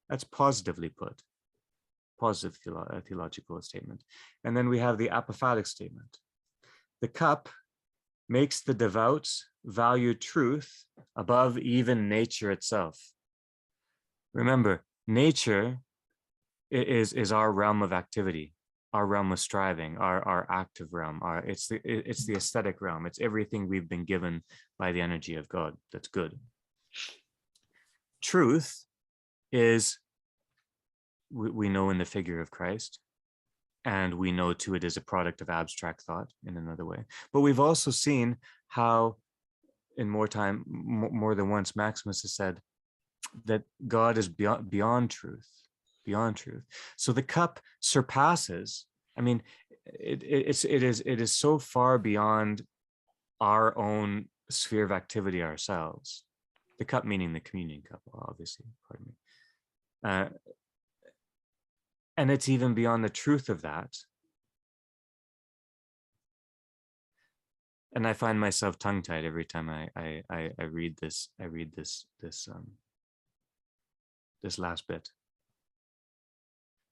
That's positively put, positive theological statement. And then we have the apophatic statement. The cup makes the devout value truth above even nature itself. Remember, nature is our realm of activity, our realm of striving, our active realm. It's the aesthetic realm. It's everything we've been given by the energy of God. That's good. Truth is, we know, in the figure of Christ, and we know too it is a product of abstract thought in another way. But we've also seen how, in more than once, Maximus has said that God is beyond truth. So the cup surpasses. I mean, it is so far beyond our own sphere of activity ourselves. The cup meaning the communion cup, obviously. Pardon me. And it's even beyond the truth of that. And I find myself tongue-tied every time I read this. I read this last bit.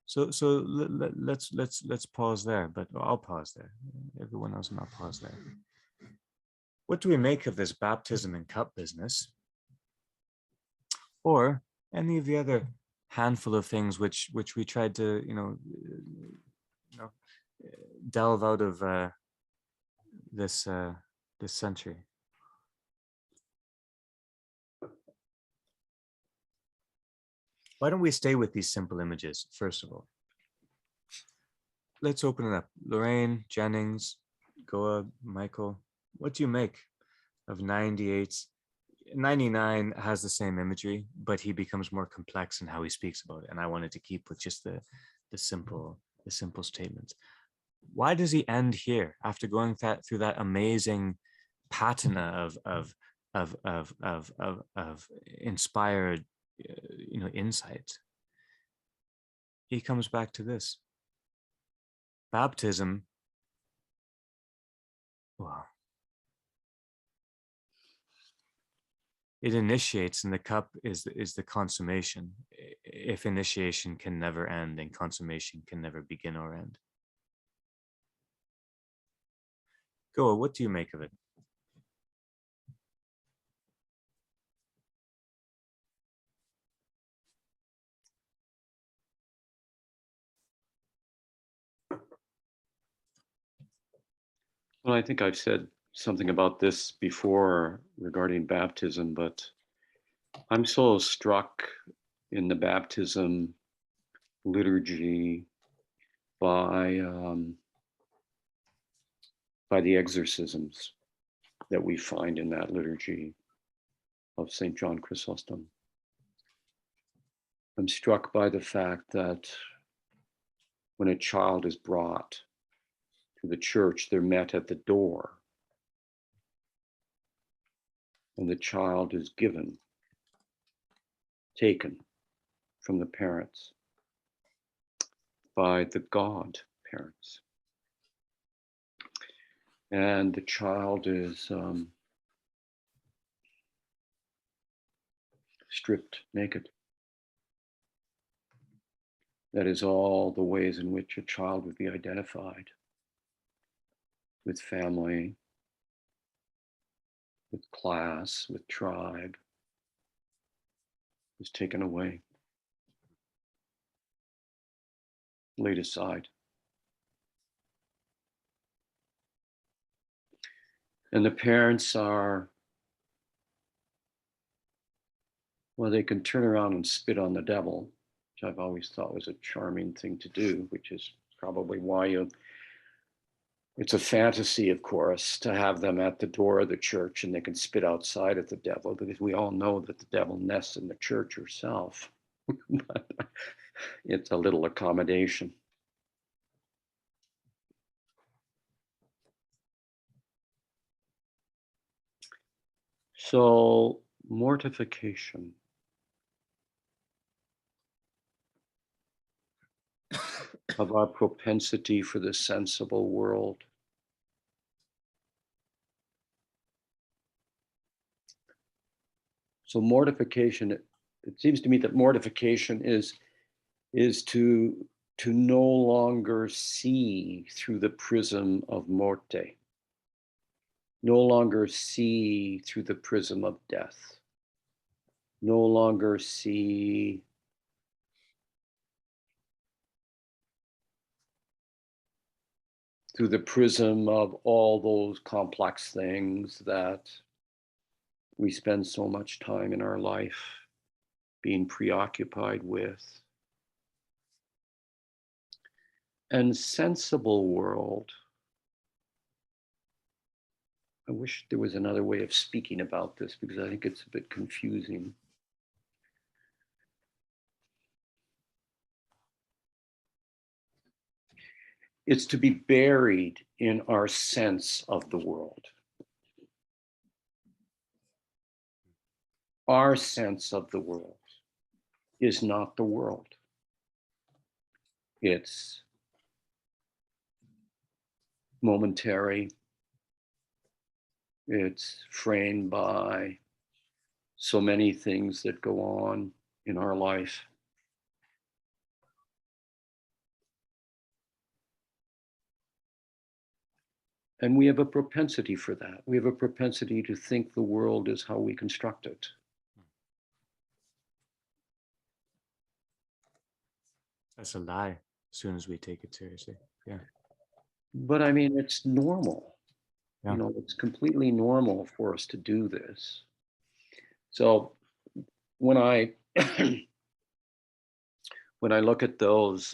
So let's pause there. But I'll pause there. Everyone else will not pause there. What do we make of this baptism and cup business, or any of the other handful of things which we tried to delve out of this century? Why don't we stay with these simple images, first of all? Let's open it up. Lorraine, Jennings, Goa, Michael, what do you make of 98? 99 has the same imagery, but he becomes more complex in how he speaks about it. And I wanted to keep with just the simple statements. Why does he end here after going through that amazing patina of inspired insight? He comes back to this. Baptism, wow, it initiates, and the cup is the consummation. If initiation can never end, then consummation can never begin or end. Goa, what do you make of it? Well, I think I've said something about this before regarding baptism, but I'm so struck in the baptism liturgy by the exorcisms that we find in that liturgy of St. John Chrysostom. I'm struck by the fact that when a child is brought to the church, they're met at the door, and the child is taken from the parents by the godparents. And the child is stripped naked. That is all the ways in which a child would be identified with family, with class, with tribe, is taken away, laid aside. And the parents are, well, they can turn around and spit on the devil, which I've always thought was a charming thing to do, which is probably why it's a fantasy, of course, to have them at the door of the church and they can spit outside at the devil, because we all know that the devil nests in the church herself. But it's a little accommodation. So, mortification. Of our propensity for the sensible world. So mortification, it seems to me that mortification is to no longer see through the prism of morte, no longer see through the prism of death, no longer see through the prism of all those complex things that we spend so much time in our life being preoccupied with. And sensible world, I wish there was another way of speaking about this because I think it's a bit confusing. It's to be buried in our sense of the world. Our sense of the world is not the world. It's momentary. It's framed by so many things that go on in our life. And we have a propensity for that. We have a propensity to think the world is how we construct it. That's a lie as soon as we take it seriously. Yeah. But I mean, it's normal. Yeah. You know, it's completely normal for us to do this. So when I when I look at those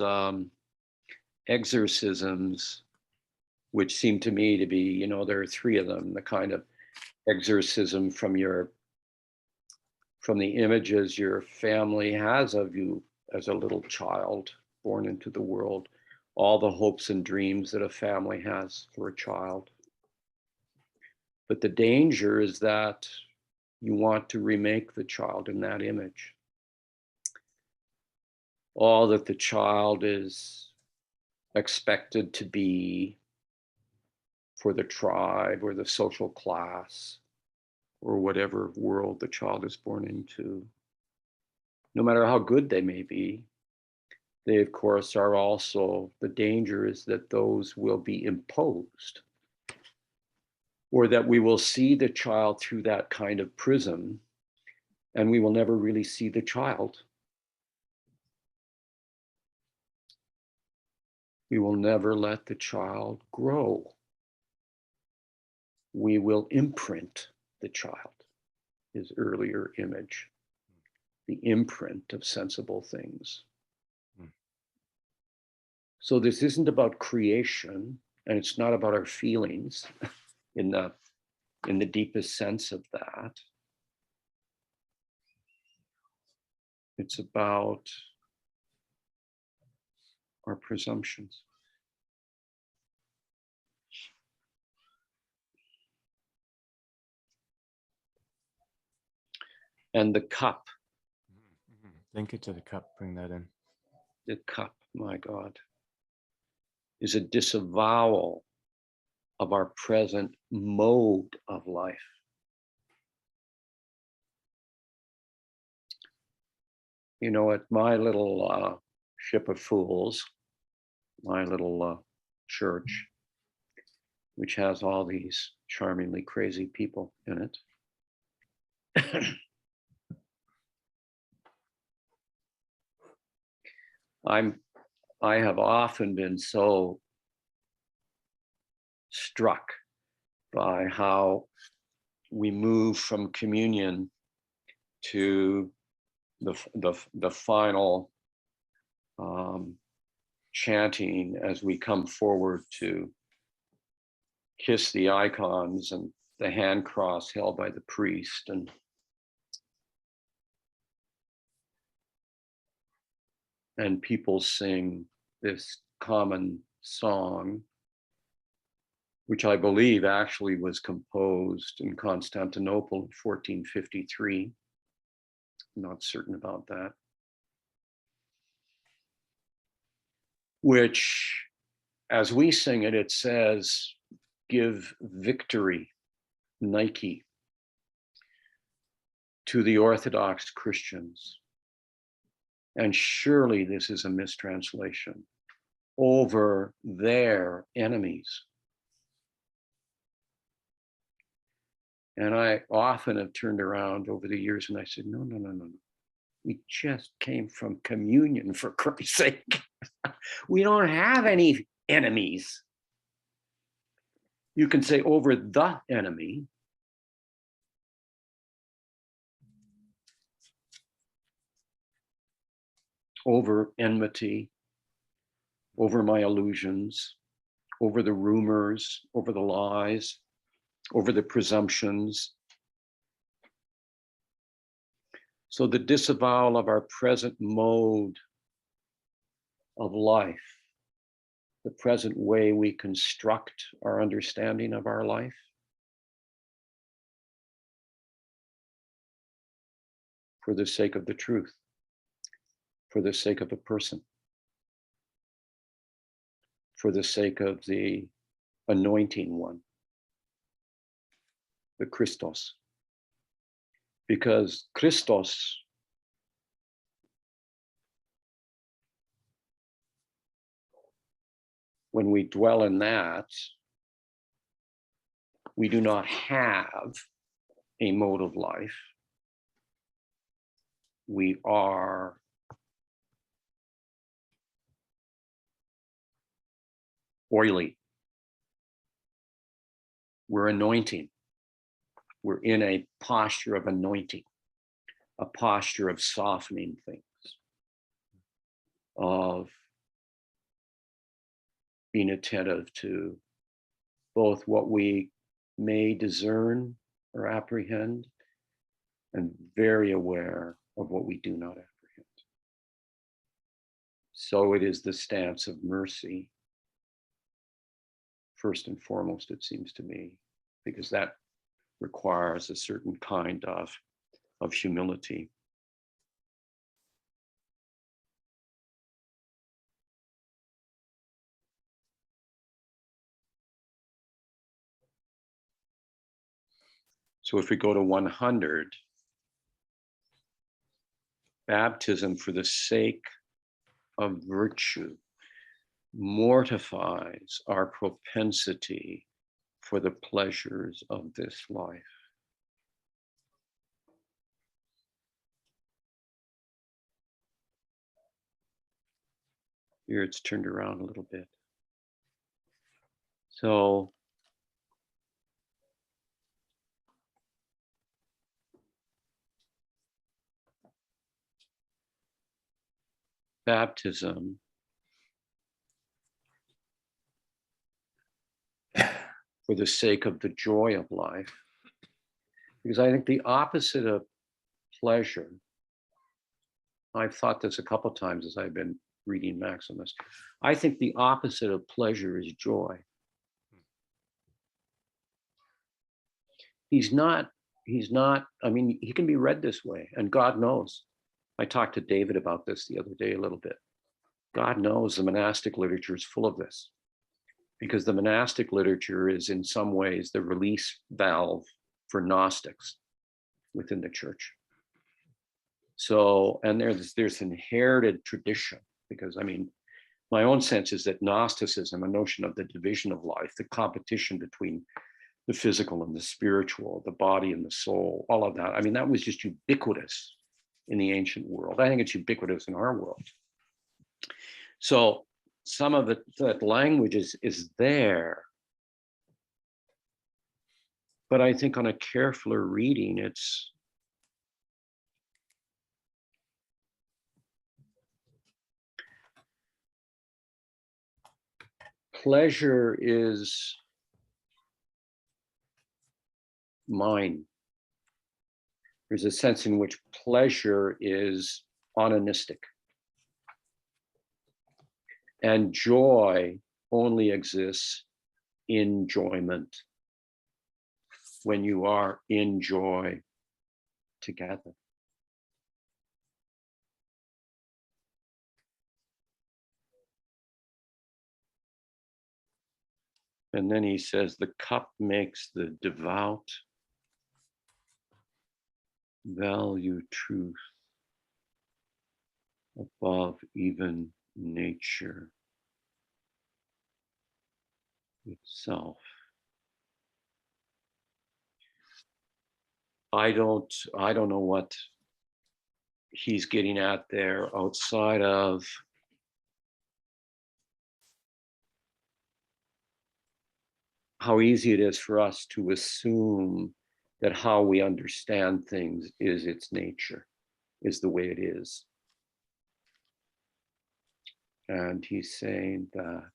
exorcisms, which seem to me to be, you know, there are three of them, the kind of exorcism from the images your family has of you as a little child born into the world, all the hopes and dreams that a family has for a child. But the danger is that you want to remake the child in that image. All that the child is expected to be for the tribe or the social class or whatever world the child is born into. No matter how good they may be, they, of course, are also, the danger is that those will be imposed, or that we will see the child through that kind of prism, and we will never really see the child. We will never let the child grow. We will imprint the child, his earlier image, the imprint of sensible things. So this isn't about creation, and it's not about our feelings in the deepest sense of that. It's about our presumptions. And the cup. Link it to the cup, bring that in. The cup, my God, is a disavowal of our present mode of life. You know, at my little Ship of Fools, my little church, which has all these charmingly crazy people in it. I have often been so struck by how we move from communion to the final chanting as we come forward to kiss the icons and the hand cross held by the priest, and people sing this common song, which I believe actually was composed in Constantinople in 1453. I'm not certain about that. Which, as we sing it, it says, give victory, Nike, to the Orthodox Christians. And surely this is a mistranslation, over their enemies. And I often have turned around over the years and I said, no. We just came from communion, for Christ's sake. We don't have any enemies. You can say over the enemy. Over enmity, over my illusions, over the rumors, over the lies, over the presumptions. So the disavowal of our present mode of life, the present way we construct our understanding of our life, for the sake of the truth, for the sake of a person, for the sake of the anointing one, the Christos. Because Christos when we dwell in that, we do not have a mode of life. We are oily. We're anointing. We're in a posture of anointing, a posture of softening things, of being attentive to both what we may discern or apprehend, and very aware of what we do not apprehend. So it is the stance of mercy, first and foremost, it seems to me, because that requires a certain kind of humility. So if we go to 100, baptism for the sake of virtue mortifies our propensity for the pleasures of this life. Here it's turned around a little bit. So baptism for the sake of the joy of life, because I think the opposite of pleasure, I've thought this a couple of times as I've been reading Maximus, I think the opposite of pleasure is joy. He's not, I mean, he can be read this way, and God knows. I talked to David about this the other day a little bit. God knows the monastic literature is full of this, because the monastic literature is in some ways the release valve for Gnostics within the church. So, and there's inherited tradition. because I mean, my own sense is that Gnosticism, a notion of the division of life, the competition between the physical and the spiritual, the body and the soul, all of that. I mean, that was just ubiquitous in the ancient world. I think it's ubiquitous in our world. So some of that language is there. But I think on a carefuler reading, it's pleasure is mine. There's a sense in which pleasure is onanistic. And joy only exists in enjoyment, when you are in joy together. And then he says, the cup makes the devout value truth above even nature itself. I don't know what he's getting at there outside of how easy it is for us to assume that how we understand things is its nature, is the way it is. And he's saying that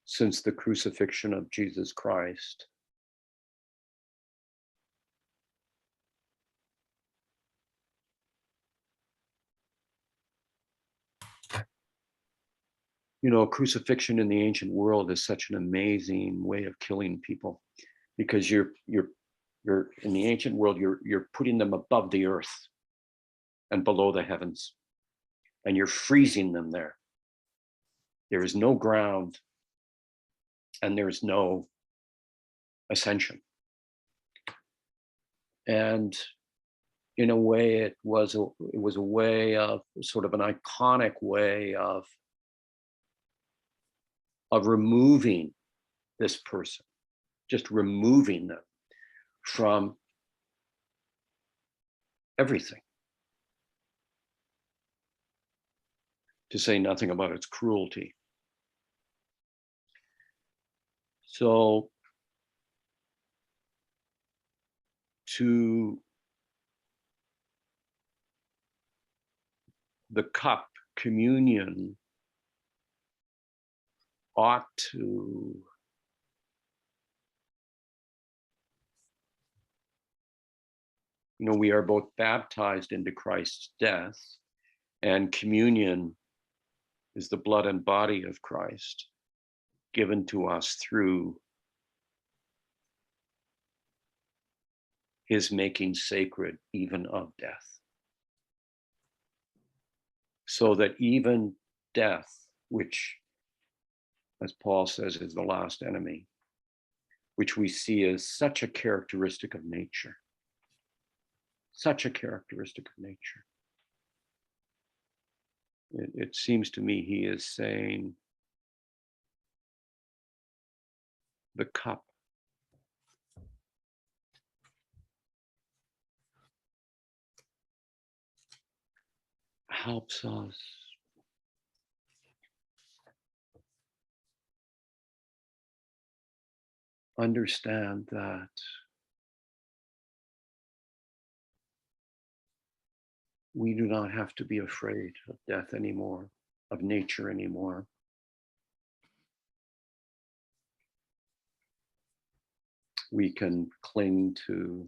since the crucifixion of Jesus Christ, you know, crucifixion in the ancient world is such an amazing way of killing people, because you're in the ancient world, you're putting them above the earth and below the heavens, and you're freezing them there. There is no ground, and there's no ascension. And in a way, it was a way of sort of an iconic way of removing this person, just removing them from everything, to say nothing about its cruelty. So to the cup, communion ought to we are both baptized into Christ's death, and communion is the blood and body of Christ given to us through his making sacred even of death. So that even death, which, as Paul says, is the last enemy, which we see as such a characteristic of nature, such a characteristic of nature. It seems to me he is saying the cup helps us understand that we do not have to be afraid of death anymore, of nature anymore. We can cling to,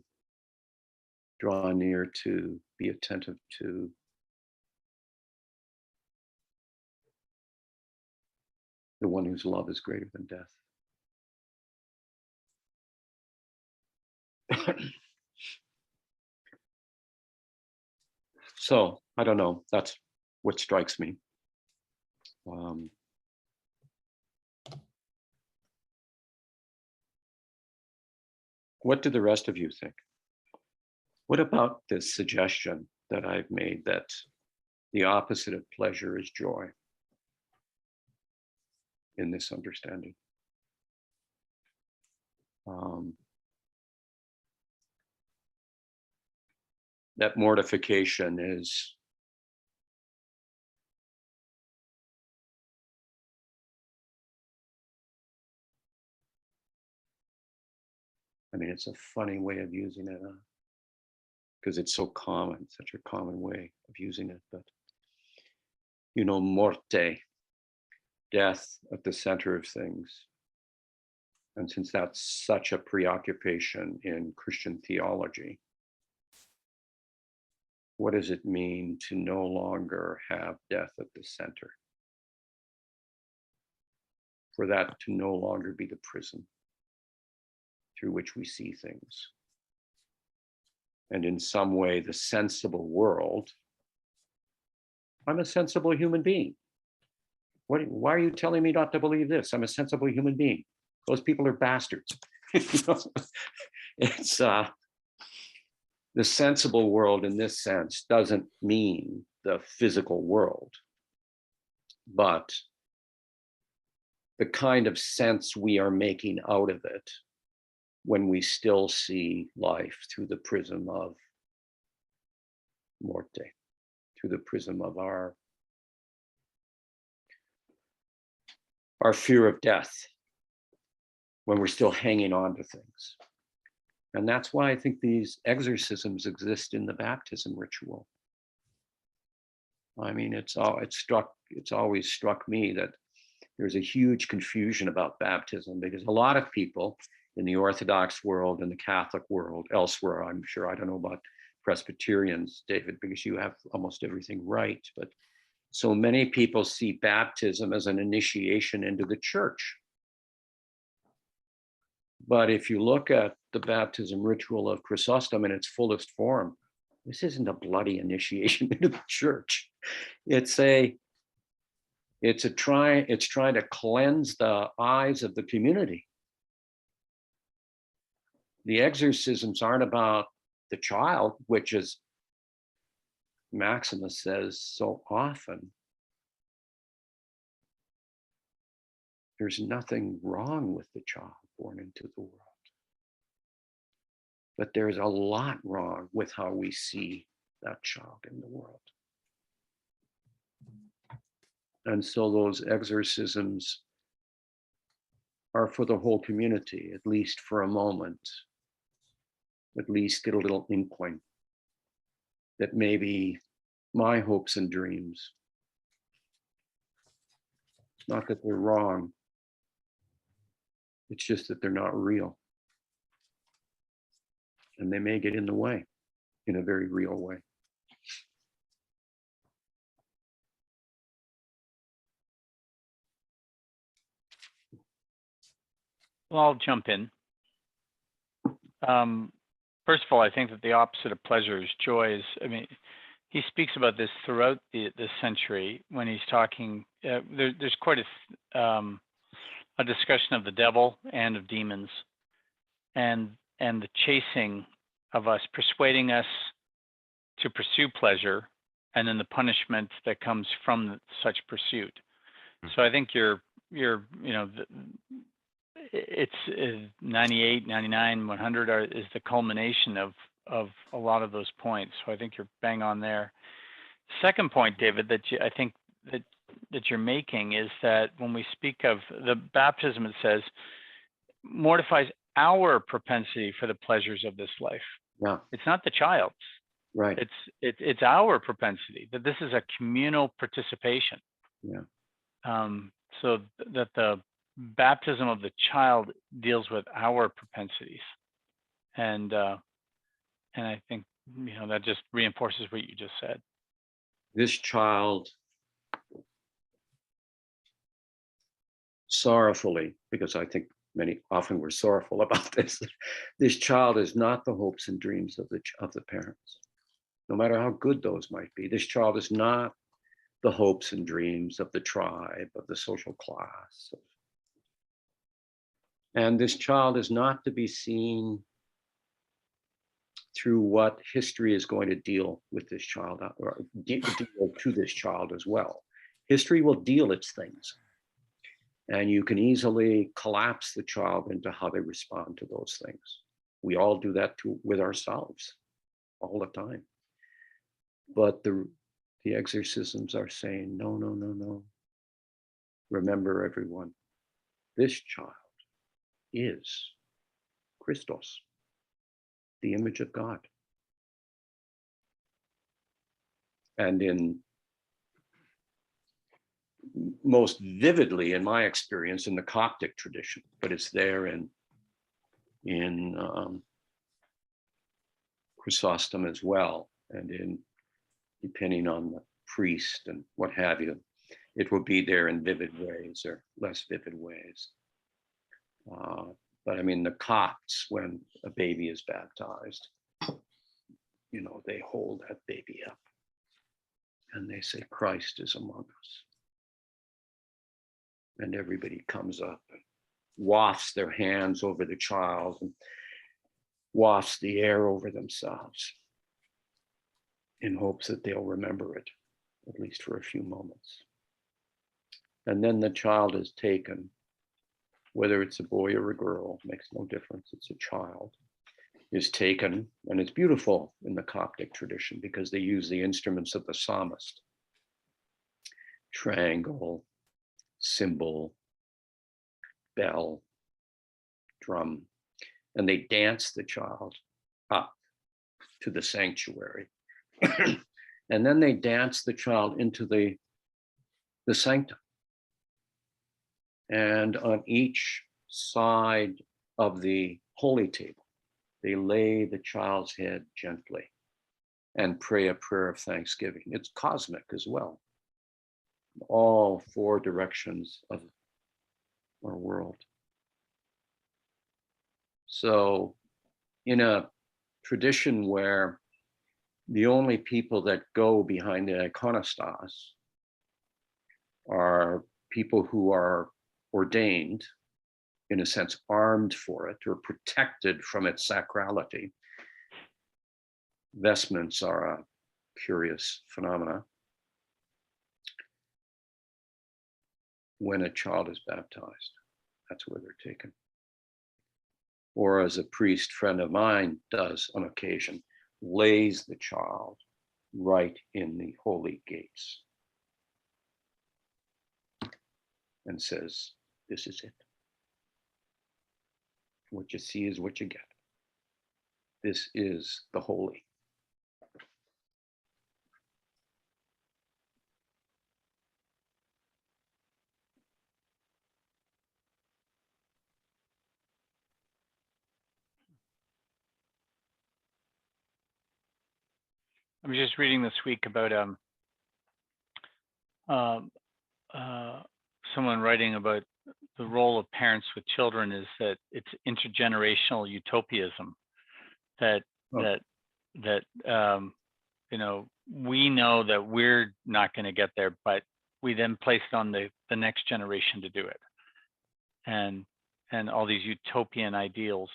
draw near to, be attentive to the one whose love is greater than death. So, I don't know, that's what strikes me. What do the rest of you think? What about this suggestion that I've made, that the opposite of pleasure is joy in this understanding. That mortification is it's a funny way of using it, because it's so common, such a common way of using it. But, morte, death at the center of things. And since that's such a preoccupation in Christian theology, what does it mean to no longer have death at the center? For that to no longer be the prism through which we see things. And in some way, the sensible world, I'm a sensible human being. Why are you telling me not to believe this? I'm a sensible human being. Those people are bastards. It's the sensible world in this sense doesn't mean the physical world, but the kind of sense we are making out of it when we still see life through the prism of morte, through the prism of our fear of death, when we're still hanging on to things. And that's why I think these exorcisms exist in the baptism ritual. It's always struck me that there's a huge confusion about baptism, because a lot of people in the Orthodox world and the Catholic world, elsewhere, I'm sure, I don't know about Presbyterians, David, because you have almost everything right, but so many people see baptism as an initiation into the church. But if you look at the baptism ritual of Chrysostom in its fullest form, this isn't a bloody initiation into the church. It's trying to cleanse the eyes of the community. The exorcisms aren't about the child, which is Maximus says so often. There's nothing wrong with the child born into the world. But there's a lot wrong with how we see that child in the world. And so those exorcisms are for the whole community, at least for a moment, at least get a little inkling that maybe my hopes and dreams, not that they're wrong, it's just that they're not real. And they may get in the way in a very real way. Well, I'll jump in. First of all, I think that the opposite of pleasure is joy. He speaks about this throughout the century when he's talking. There's quite a discussion of the devil and of demons, and the chasing of us, persuading us to pursue pleasure, and then the punishment that comes from such pursuit. So I think it's 98, 99, 100 is the culmination of a lot of those points. So I think you're bang on there. Second point, David, I think that you're making is that when we speak of the baptism, it says mortifies our propensity for the pleasures of this life. Yeah. It's not the child's. Right. It's our propensity, that this is a communal participation. Yeah. So that the baptism of the child deals with our propensities, and I think that just reinforces what you just said. This child, sorrowfully, because I think often we're sorrowful about this, this child is not the hopes and dreams of the parents, no matter how good those might be. This child is not the hopes and dreams of the tribe, of the social class. And this child is not to be seen through what history is going to deal with this child, or deal to this child as well. History will deal its things. And you can easily collapse the child into how they respond to those things. We all do that with ourselves all the time. But the exorcisms are saying, no, no, no, no. Remember, everyone, this child is Christos, the image of God. And most vividly, in my experience, in the Coptic tradition, but it's there in Chrysostom as well, and depending on the priest and what have you, it will be there in vivid ways or less vivid ways. But I mean, the Copts, when a baby is baptized, they hold that baby up and they say, Christ is among us. And everybody comes up and wafts their hands over the child and wafts the air over themselves in hopes that they'll remember it, at least for a few moments. And then the child is taken, whether it's a boy or a girl, makes no difference, it's a child, is taken, and it's beautiful in the Coptic tradition because they use the instruments of the psalmist. Triangle, cymbal, bell, drum, and they dance the child up to the sanctuary. And then they dance the child into the sanctum. And on each side of the holy table, they lay the child's head gently and pray a prayer of thanksgiving. It's cosmic as well. All four directions of our world. So in a tradition where the only people that go behind the iconostas are people who are ordained, in a sense, armed for it or protected from its sacrality. Vestments are a curious phenomena. When a child is baptized, that's where they're taken. Or as a priest friend of mine does on occasion, lays the child right in the holy gates and says, this is it. What you see is what you get. This is the holy. I'm just reading this week about someone writing about the role of parents with children is that it's intergenerational utopianism. That we know that we're not going to get there, but we then place it on the next generation to do it, and all these utopian ideals.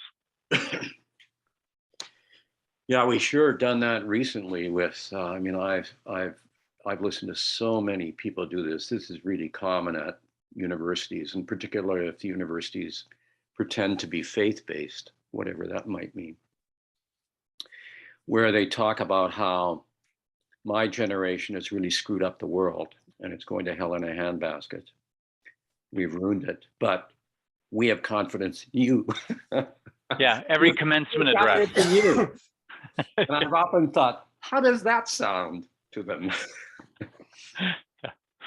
Yeah, we sure done that recently with, I've listened to so many people do this. This is really common at universities, and particularly if the universities pretend to be faith-based, whatever that might mean, where they talk about how my generation has really screwed up the world and it's going to hell in a handbasket. We've ruined it, but we have confidence in you. Yeah, every commencement address. And I've often thought, how does that sound to them?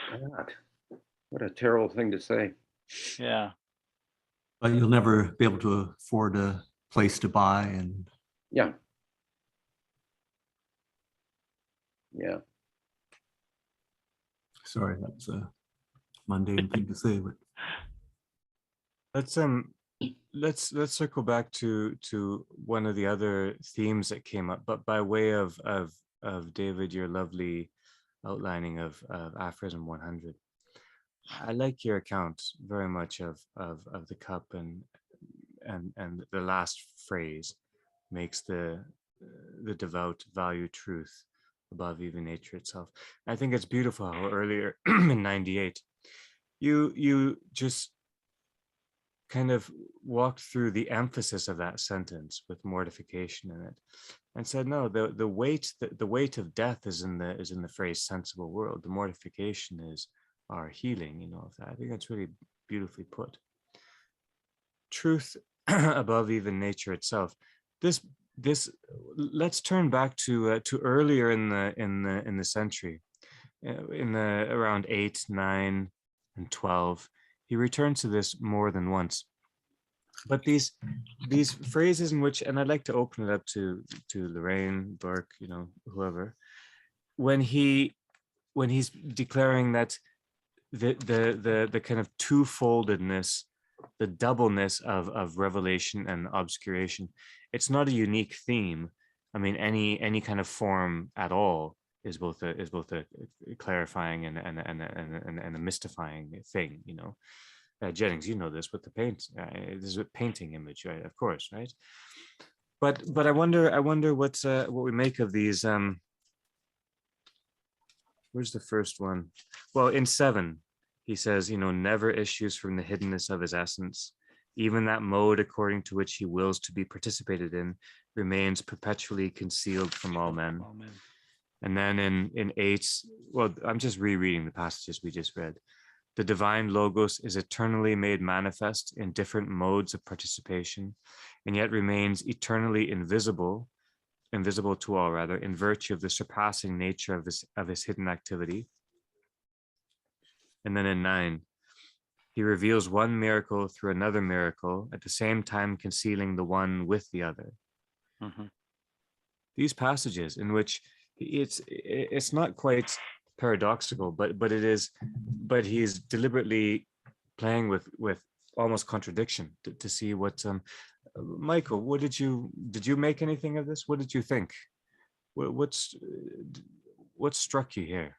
God, what a terrible thing to say. Yeah. But you'll never be able to afford a place to buy, and Yeah. sorry, that's a mundane thing to say, but let's circle back to one of the other themes that came up, but by way of David, your lovely outlining of Aphorism 100. I like your account very much of the cup, and the last phrase makes the the devout value truth above even nature itself. I think it's beautiful how earlier in 98, you just kind of walked through the emphasis of that sentence with mortification in it, and said, no, the weight of death is in the phrase sensible world. The mortification is our healing, of that. I think that's really beautifully put. Truth above even nature itself. This let's turn back to earlier in the century, around 8, 9, and 12. He returns to this more than once. But these phrases in which, and I'd like to open it up to Lorraine, Burke, whoever, when he's declaring that the kind of twofoldedness, the doubleness of revelation and obscuration, it's not a unique theme. I mean, any kind of form at all is both a clarifying and a mystifying thing, Jennings, you know this with the paint. This is a painting image, right? Of course, right? But I wonder what we make of these. Where's the first one? Well, in 7, he says, never issues from the hiddenness of his essence. Even that mode according to which he wills to be participated in remains perpetually concealed from all men. And then in 8, well, I'm just rereading the passages we just read. The divine logos is eternally made manifest in different modes of participation, and yet remains eternally invisible to all rather, in virtue of the surpassing nature of his hidden activity. And then in 9, he reveals one miracle through another miracle, at the same time concealing the one with the other. Mm-hmm. These passages in which it's not quite paradoxical, but it is, but he's deliberately playing with almost contradiction to see what. Michael, what did you make anything of this? What did you think? What struck you here?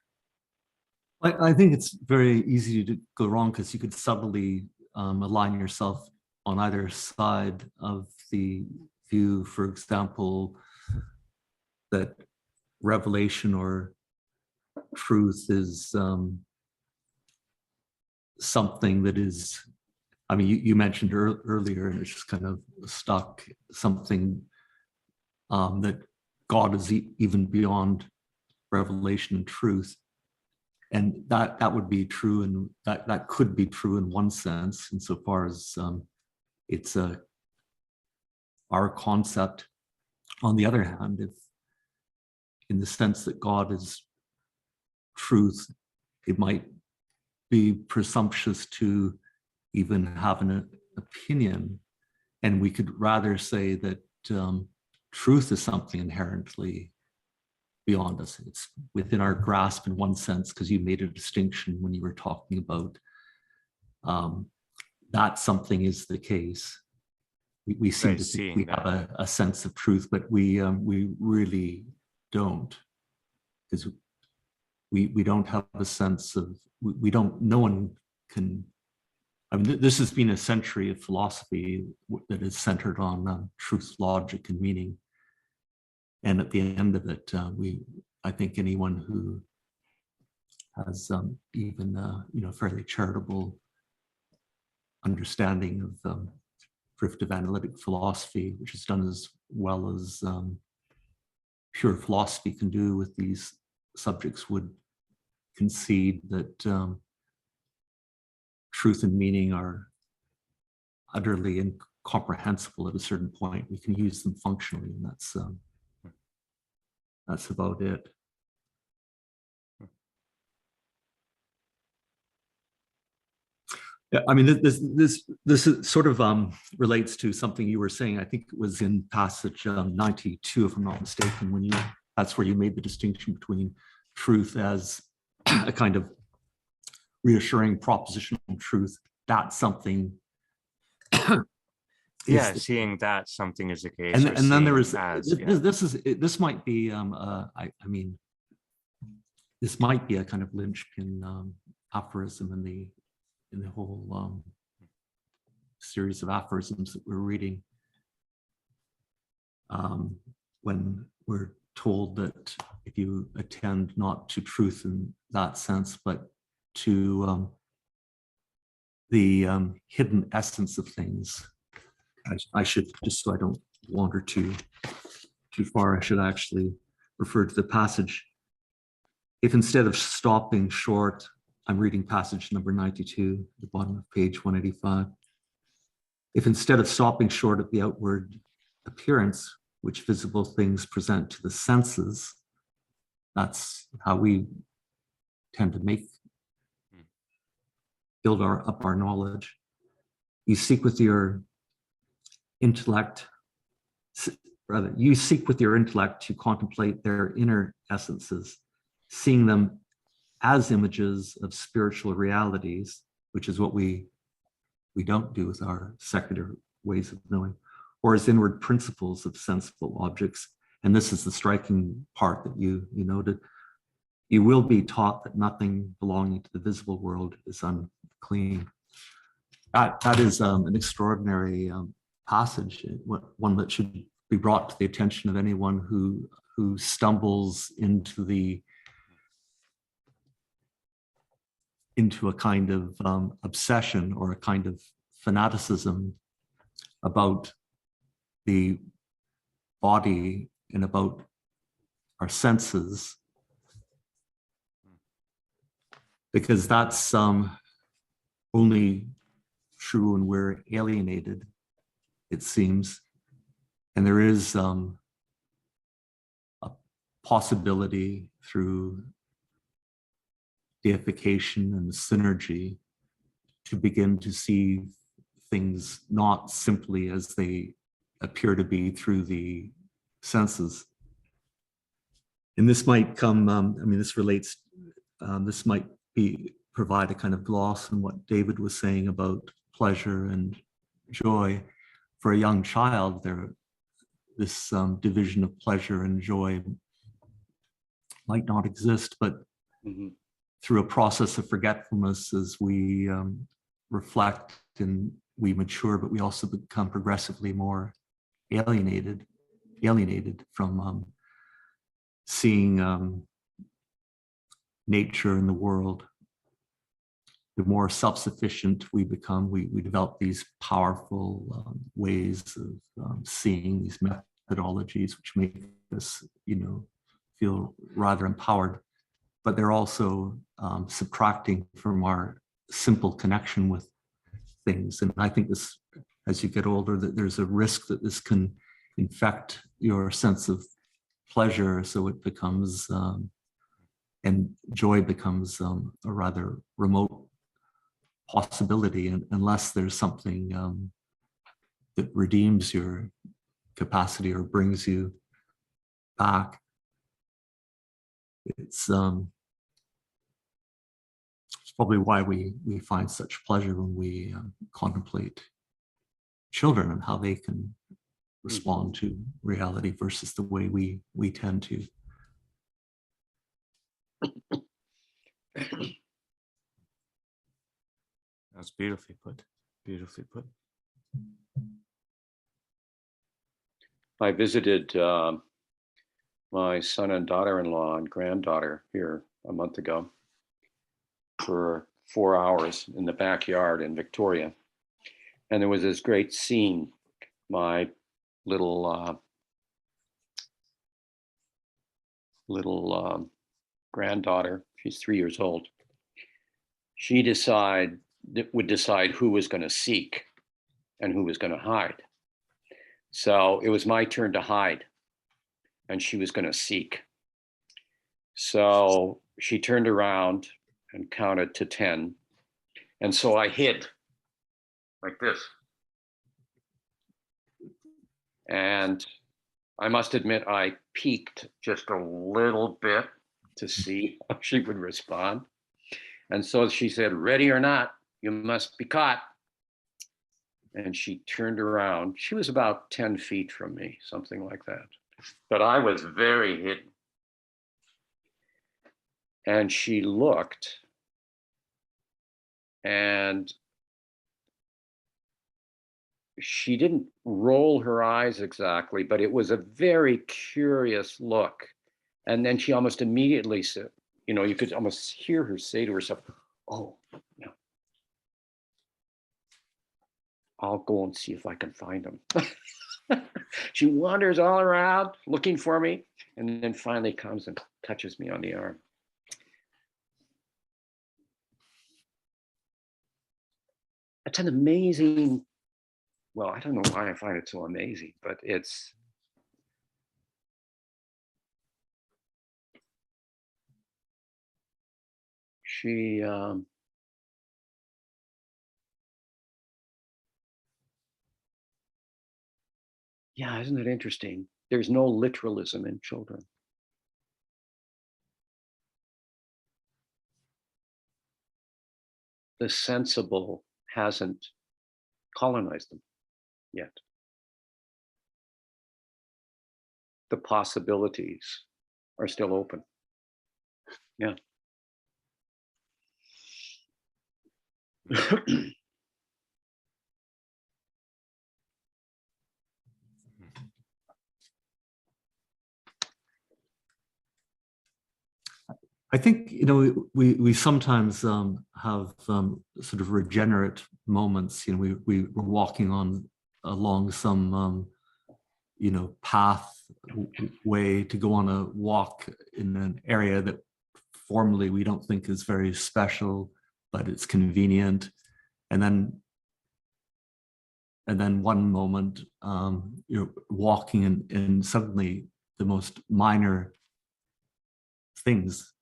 I think it's very easy to go wrong because you could subtly align yourself on either side of the view. For example, that revelation or truth is something that is, I mean, you mentioned earlier, and it's just kind of stuck, something that God is even beyond revelation and truth. And that would be true, and that could be true in one sense, insofar as it's our concept. On the other hand, if in the sense that God is truth, it might be presumptuous to even have an opinion, and we could rather say that truth is something inherently beyond us. It's within our grasp in one sense, because you made a distinction when you were talking about that something is the case. We seem to think we have a sense of truth, but we really don't, because we don't have a sense of, we don't, no one can, I mean, this has been a century of philosophy that is centered on truth, logic, and meaning. And at the end of it, I think anyone who has even fairly charitable understanding of driftive analytic philosophy, which is done as well as pure philosophy can do with these subjects, would concede that truth and meaning are utterly incomprehensible at a certain point. We can use them functionally, and that's about it. Yeah, I mean, this is sort of relates to something you were saying. I think it was in passage 92, if I'm not mistaken, when that's where you made the distinction between truth as a kind of reassuring propositional truth. That's something. Yeah, seeing that something is the case. And then there was this might be I mean, this might be a kind of linchpin aphorism in the whole series of aphorisms that we're reading. when we're told that if you attend not to truth in that sense, but to the hidden essence of things. I should, just so I don't wander too far, I should actually refer to the passage. If instead of stopping short, I'm reading passage number 92, the bottom of page 185. If instead of stopping short at the outward appearance, which visible things present to the senses, that's how we tend to build up our knowledge. You seek with your intellect, you seek with your intellect to contemplate their inner essences, seeing them as images of spiritual realities, which is what we don't do with our secular ways of knowing, or as inward principles of sensible objects. And this is the striking part that you noted. You will be taught that nothing belonging to the visible world is unclean. That is an extraordinary passage, one that should be brought to the attention of anyone who stumbles into a kind of obsession or a kind of fanaticism about the body and about our senses, because that's only true when we're alienated, it seems. And there is a possibility through deification and synergy to begin to see things not simply as they appear to be through the senses. And this might come, this relates, this might provide a kind of gloss on what David was saying about pleasure and joy. For a young child, this division of pleasure and joy might not exist, but through a process of forgetfulness, as we reflect and we mature, but we also become progressively more alienated from seeing nature in the world. The more self-sufficient we become, we develop these powerful ways of seeing, these methodologies, which make us, feel rather empowered. But they're also subtracting from our simple connection with things. And I think this, as you get older, that there's a risk that this can infect your sense of pleasure, so it becomes, and joy becomes a rather remote possibility, unless there's something that redeems your capacity or brings you back. It's probably why we find such pleasure when we contemplate children and how they can respond to reality versus the way we tend to. That's beautifully put. Beautifully put. I visited my son and daughter-in-law and granddaughter here a month ago for 4 hours in the backyard in Victoria. And there was this great scene. My little granddaughter, she's 3 years old, she would decide who was going to seek and who was going to hide. So it was my turn to hide, and she was going to seek. So she turned around and counted to 10. And so I hid like this. And I must admit, I peeked just a little bit to see how she would respond. And so she said, "Ready or not, you must be caught." And she turned around. She was about 10 feet from me, something like that. But I was very hidden. And she looked, and she didn't roll her eyes exactly, but it was a very curious look. And then she almost immediately said, you know, you could almost hear her say to herself, oh, no, I'll go and see if I can find him. She wanders all around looking for me, and then finally comes and touches me on the arm. It's an amazing, well, I don't know why I find it so amazing, but it's, she, yeah, isn't it interesting? There's no literalism in children. The sensible hasn't colonized them yet. The possibilities are still open. Yeah. I think, you know, we sometimes have sort of regenerate moments. You know, we were walking along some you know, way to go on a walk in an area that formally we don't think is very special, but it's convenient. And then one moment you're walking and suddenly the most minor things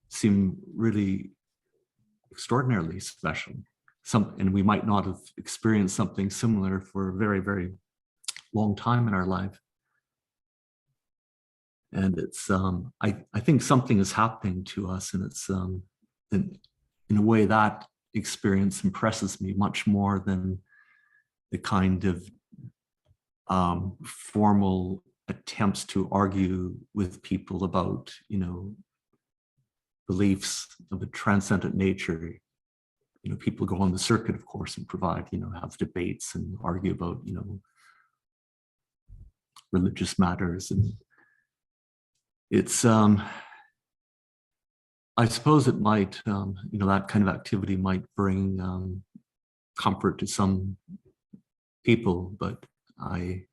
seem really extraordinarily special. And we might not have experienced something similar for a very, very long time in our life. And it's, I think something is happening to us, and it's, in a way that experience impresses me much more than the kind of formal attempts to argue with people about, you know, beliefs of a transcendent nature. You know, people go on the circuit, of course, and provide, you know, have debates and argue about, you know, religious matters. And it's, I suppose it might, you know, that kind of activity might bring comfort to some people, but I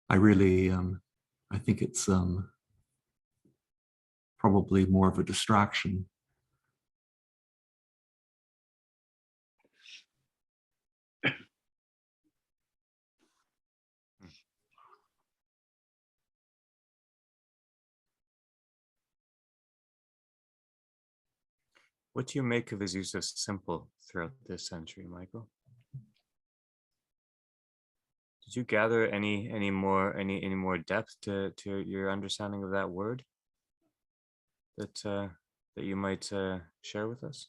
really, I think it's probably more of a distraction. What do you make of his use of simple throughout this century, Michael? Did you gather any more depth to your understanding of that word that that you might share with us?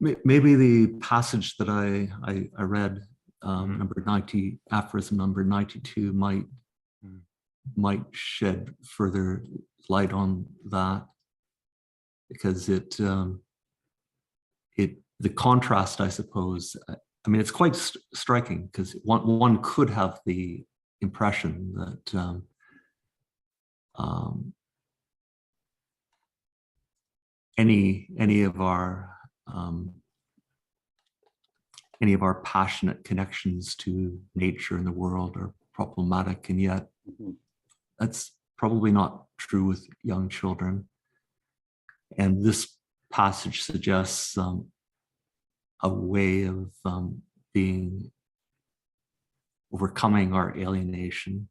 Maybe the passage that I read, number 90, aphorism number 92, might shed further light on that, because the contrast, I suppose, I mean, it's quite striking, because one could have the impression that any of our passionate connections to nature and the world are problematic, and yet that's probably not true with young children. And this passage suggests a way of overcoming our alienation.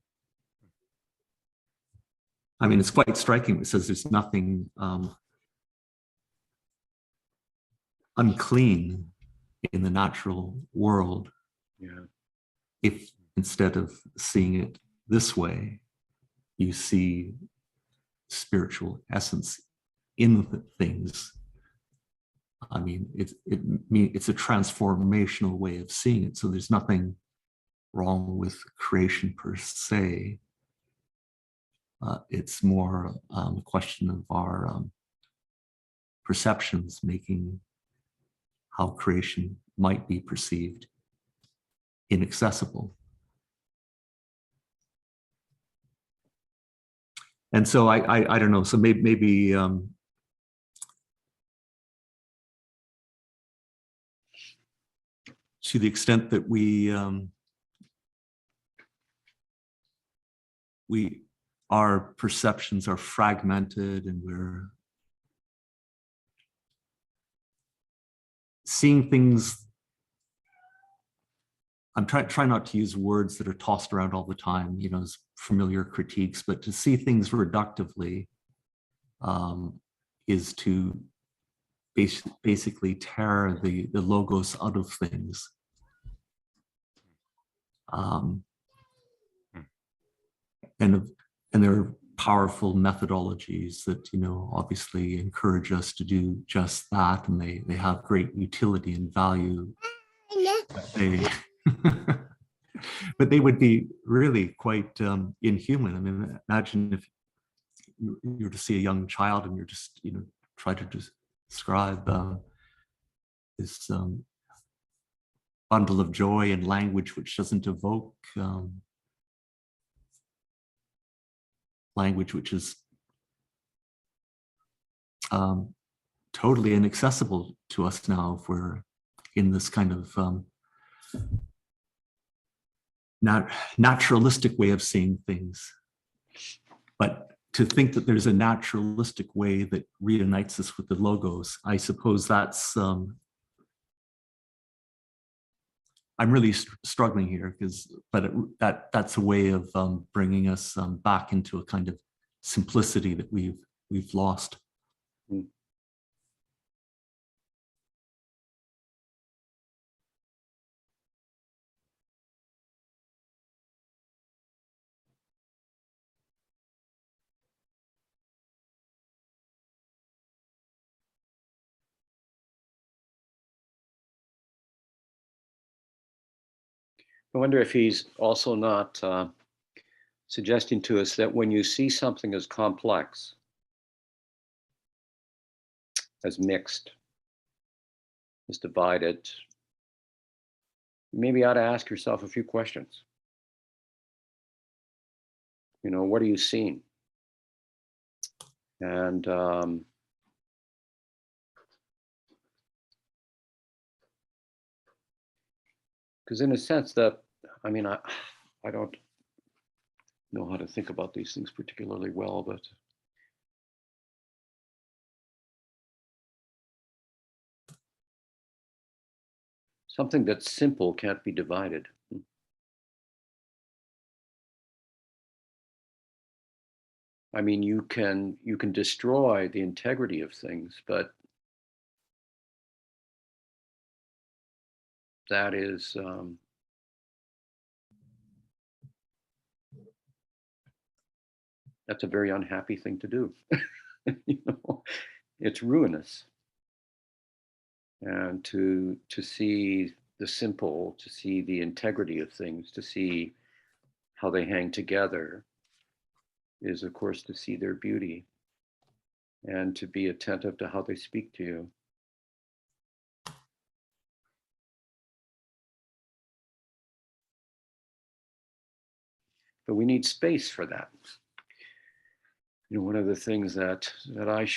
I mean, it's quite striking. It says there's nothing unclean in the natural world. Yeah. If instead of seeing it this way, you see spiritual essence in the things. I mean, it's a transformational way of seeing it. So there's nothing wrong with creation per se. It's more a question of our perceptions making how creation might be perceived inaccessible. And so I don't know. So maybe to the extent that our perceptions are fragmented and we're seeing things. I'm trying not to use words that are tossed around all the time, you know, as familiar critiques, but to see things reductively is to basically tear the logos out of things. And there are powerful methodologies that, you know, obviously encourage us to do just that, and they have great utility and value. But they would be really quite inhuman. I mean, imagine if you were to see a young child and you're just, you know, try to describe this bundle of joy and language which doesn't evoke language which is totally inaccessible to us now if we're in this kind of naturalistic way of seeing things. But to think that there's a naturalistic way that reunites us with the logos, I suppose that's I'm really struggling here that's a way of bringing us back into a kind of simplicity that we've lost. Mm. I wonder if he's also not suggesting to us that when you see something as complex, as mixed, as divided, you maybe ought to ask yourself a few questions. You know, what are you seeing? And because in a sense that, I mean, I don't know how to think about these things particularly well, but something that's simple can't be divided. I mean, you can destroy the integrity of things, but that is that's a very unhappy thing to do. You know, it's ruinous. And to see the simple, to see the integrity of things, to see how they hang together, is of course to see their beauty and to be attentive to how they speak to you. But we need space for that. You know, one of the things that I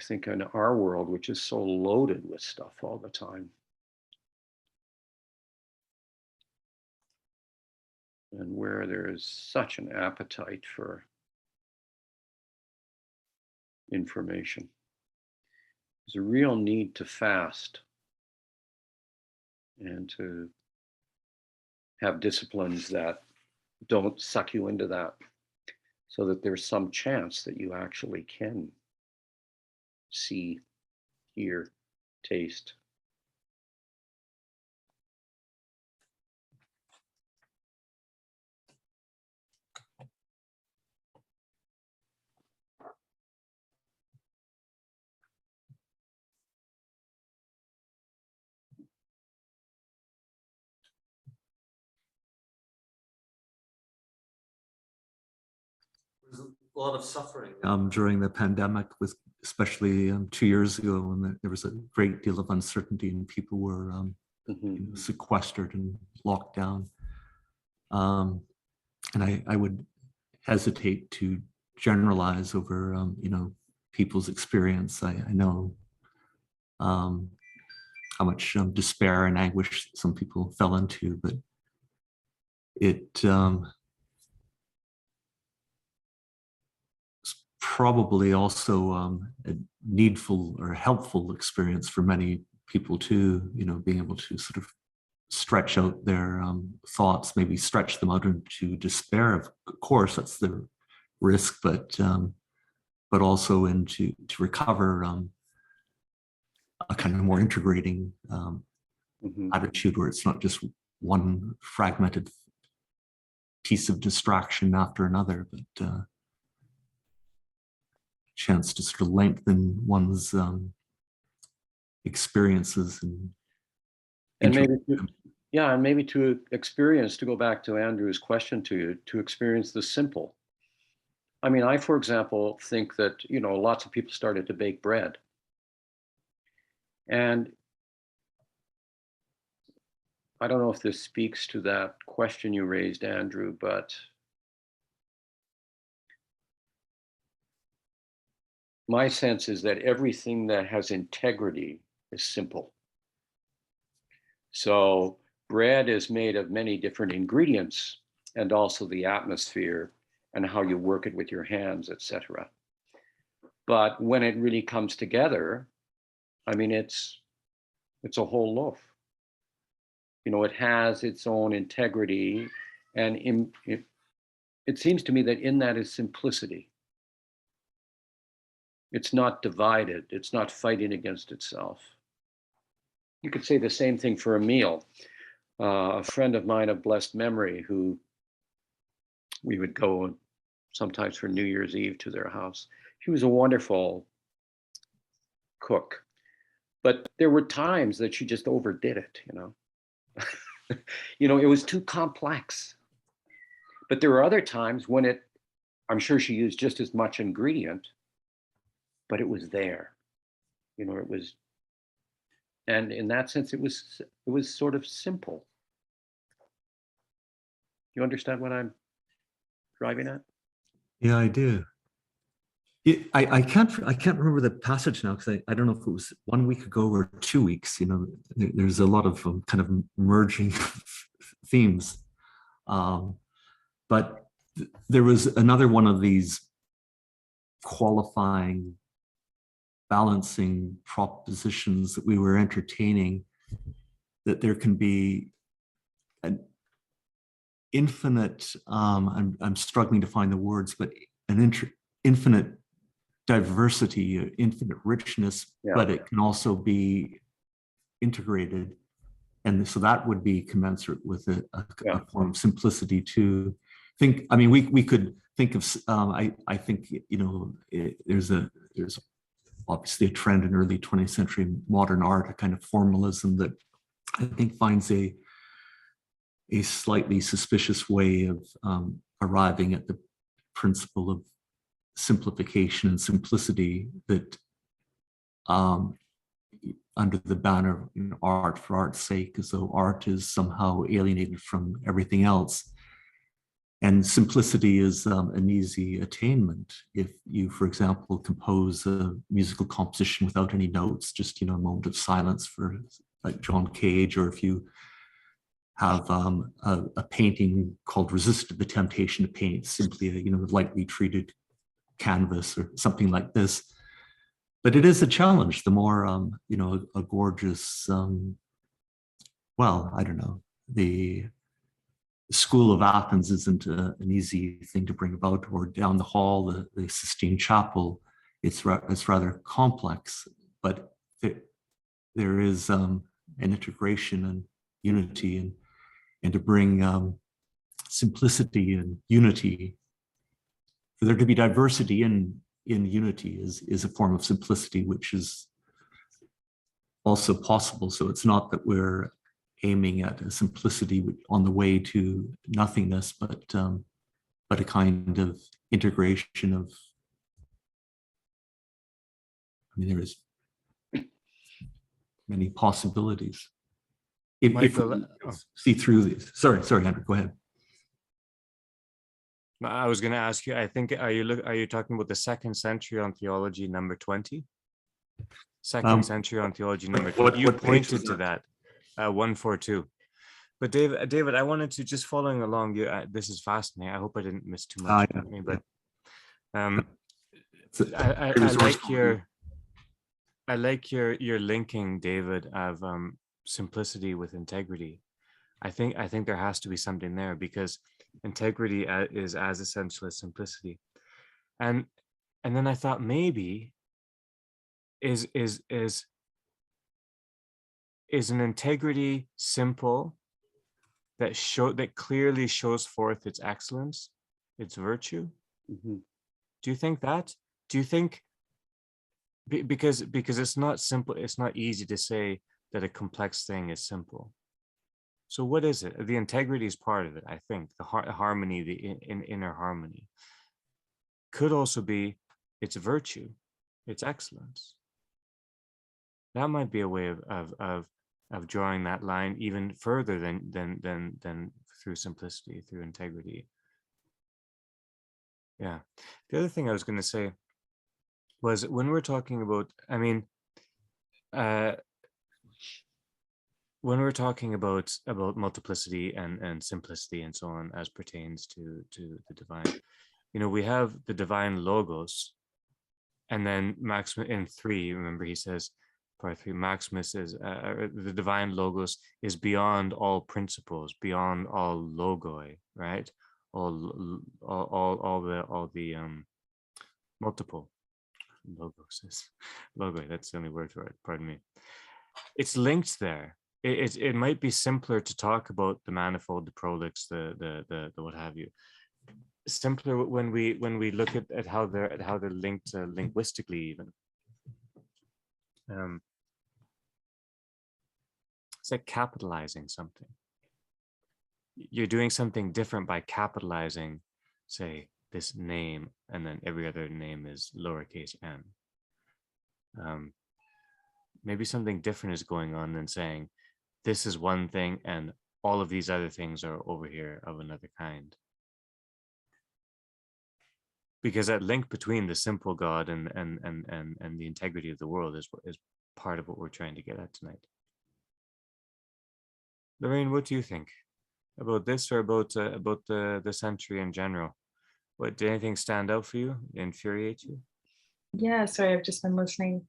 think in our world, which is so loaded with stuff all the time, and where there is such an appetite for information, there's a real need to fast and to have disciplines that don't suck you into that, so that there's some chance that you actually can see, hear, taste. lot of suffering during the pandemic, with especially 2 years ago, when there was a great deal of uncertainty and people were sequestered and locked down. And I would hesitate to generalize over people's experience. I know how much despair and anguish some people fell into, but it probably also a needful or helpful experience for many people too, being able to sort of stretch out their thoughts, maybe stretch them out into despair. Of course, that's the risk, but also to recover a kind of more integrating attitude, where it's not just one fragmented piece of distraction after another, but chance to sort of lengthen one's experiences and maybe to experience, to go back to Andrew's question to you, to experience the simple. I mean, I, for example, think that, lots of people started to bake bread. And I don't know if this speaks to that question you raised, Andrew, but my sense is that everything that has integrity is simple. So bread is made of many different ingredients, and also the atmosphere and how you work it with your hands, etc. But when it really comes together, I mean, it's a whole loaf. It has its own integrity, and it seems to me that in that is simplicity. It's not divided. It's not fighting against itself. You could say the same thing for a meal. A friend of mine of blessed memory, who we would go sometimes for New Year's Eve to their house. She was a wonderful cook, but there were times that she just overdid it, it was too complex. But there were other times when I'm sure she used just as much ingredient, but it was there. It was, and in that sense, it was sort of simple. You understand what I'm driving at? Yeah, I do. I can't remember the passage now, because I don't know if it was 1 week ago or 2 weeks. There's a lot of kind of merging themes, but there was another one of these qualifying, balancing propositions that we were entertaining, that there can be an infinite, I'm struggling to find the words, but an infinite diversity, infinite richness, but it can also be integrated. And so that would be commensurate with a form of simplicity too. We could think of, I think, there's obviously a trend in early 20th century modern art, a kind of formalism that I think finds a slightly suspicious way of arriving at the principle of simplification and simplicity, that under the banner of art for art's sake, as though art is somehow alienated from everything else. And simplicity is an easy attainment. If you, for example, compose a musical composition without any notes, just a moment of silence for like John Cage, or if you have a painting called "Resist the Temptation to Paint," simply a lightly treated canvas or something like this. But it is a challenge. The more a gorgeous, I don't know, the School of Athens isn't an easy thing to bring about, or down the hall, the Sistine Chapel, it's rather complex, but there is an integration and unity, and to bring simplicity and unity, for there to be diversity in unity is a form of simplicity, which is also possible. So it's not that we're aiming at a simplicity on the way to nothingness, but but a kind of integration of, I mean, there is many possibilities. If Michael, we see through these. Sorry, Andrew, go ahead. I was going to ask you, I think, are you talking about the 2nd century on theology, number 20? 2nd century on theology, number 20. You pointed to that, 142. But David, I wanted to, just following along, this is fascinating. I hope I didn't miss too much. But I like your linking, David, of simplicity with integrity. I think there has to be something there, because integrity is as essential as simplicity. And then I thought, maybe is an integrity simple that clearly shows forth its excellence, its virtue? Mm-hmm. Do you think that? Do you think, because it's not simple, it's not easy to say that a complex thing is simple. So what is it? The integrity is part of it, I think. The harmony, the inner harmony, could also be its virtue, its excellence. That might be a way of drawing that line even further than through simplicity, through integrity. Yeah. The other thing I was going to say was, when we're talking about, I mean, when we're talking about multiplicity and simplicity and so on, as pertains to the divine, we have the divine logos, and then Maximus in 3. Remember, he says, part 3, Maximus is the divine logos is beyond all principles, beyond all logoi, right? All the multiple logos is logoi. That's the only word for it. Pardon me. It's linked there. It might be simpler to talk about the manifold, the prolix, the what have you. Simpler when we look at how they're linked linguistically even. It's like capitalizing something. You're doing something different by capitalizing, say, this name, and then every other name is lowercase n. Maybe something different is going on than saying, this is one thing and all of these other things are over here of another kind. Because that link between the simple God and the integrity of the world is part of what we're trying to get at tonight. Lorraine, what do you think about this, or about the century in general? Did anything stand out for you, infuriate you? Yeah, sorry, I've just been listening.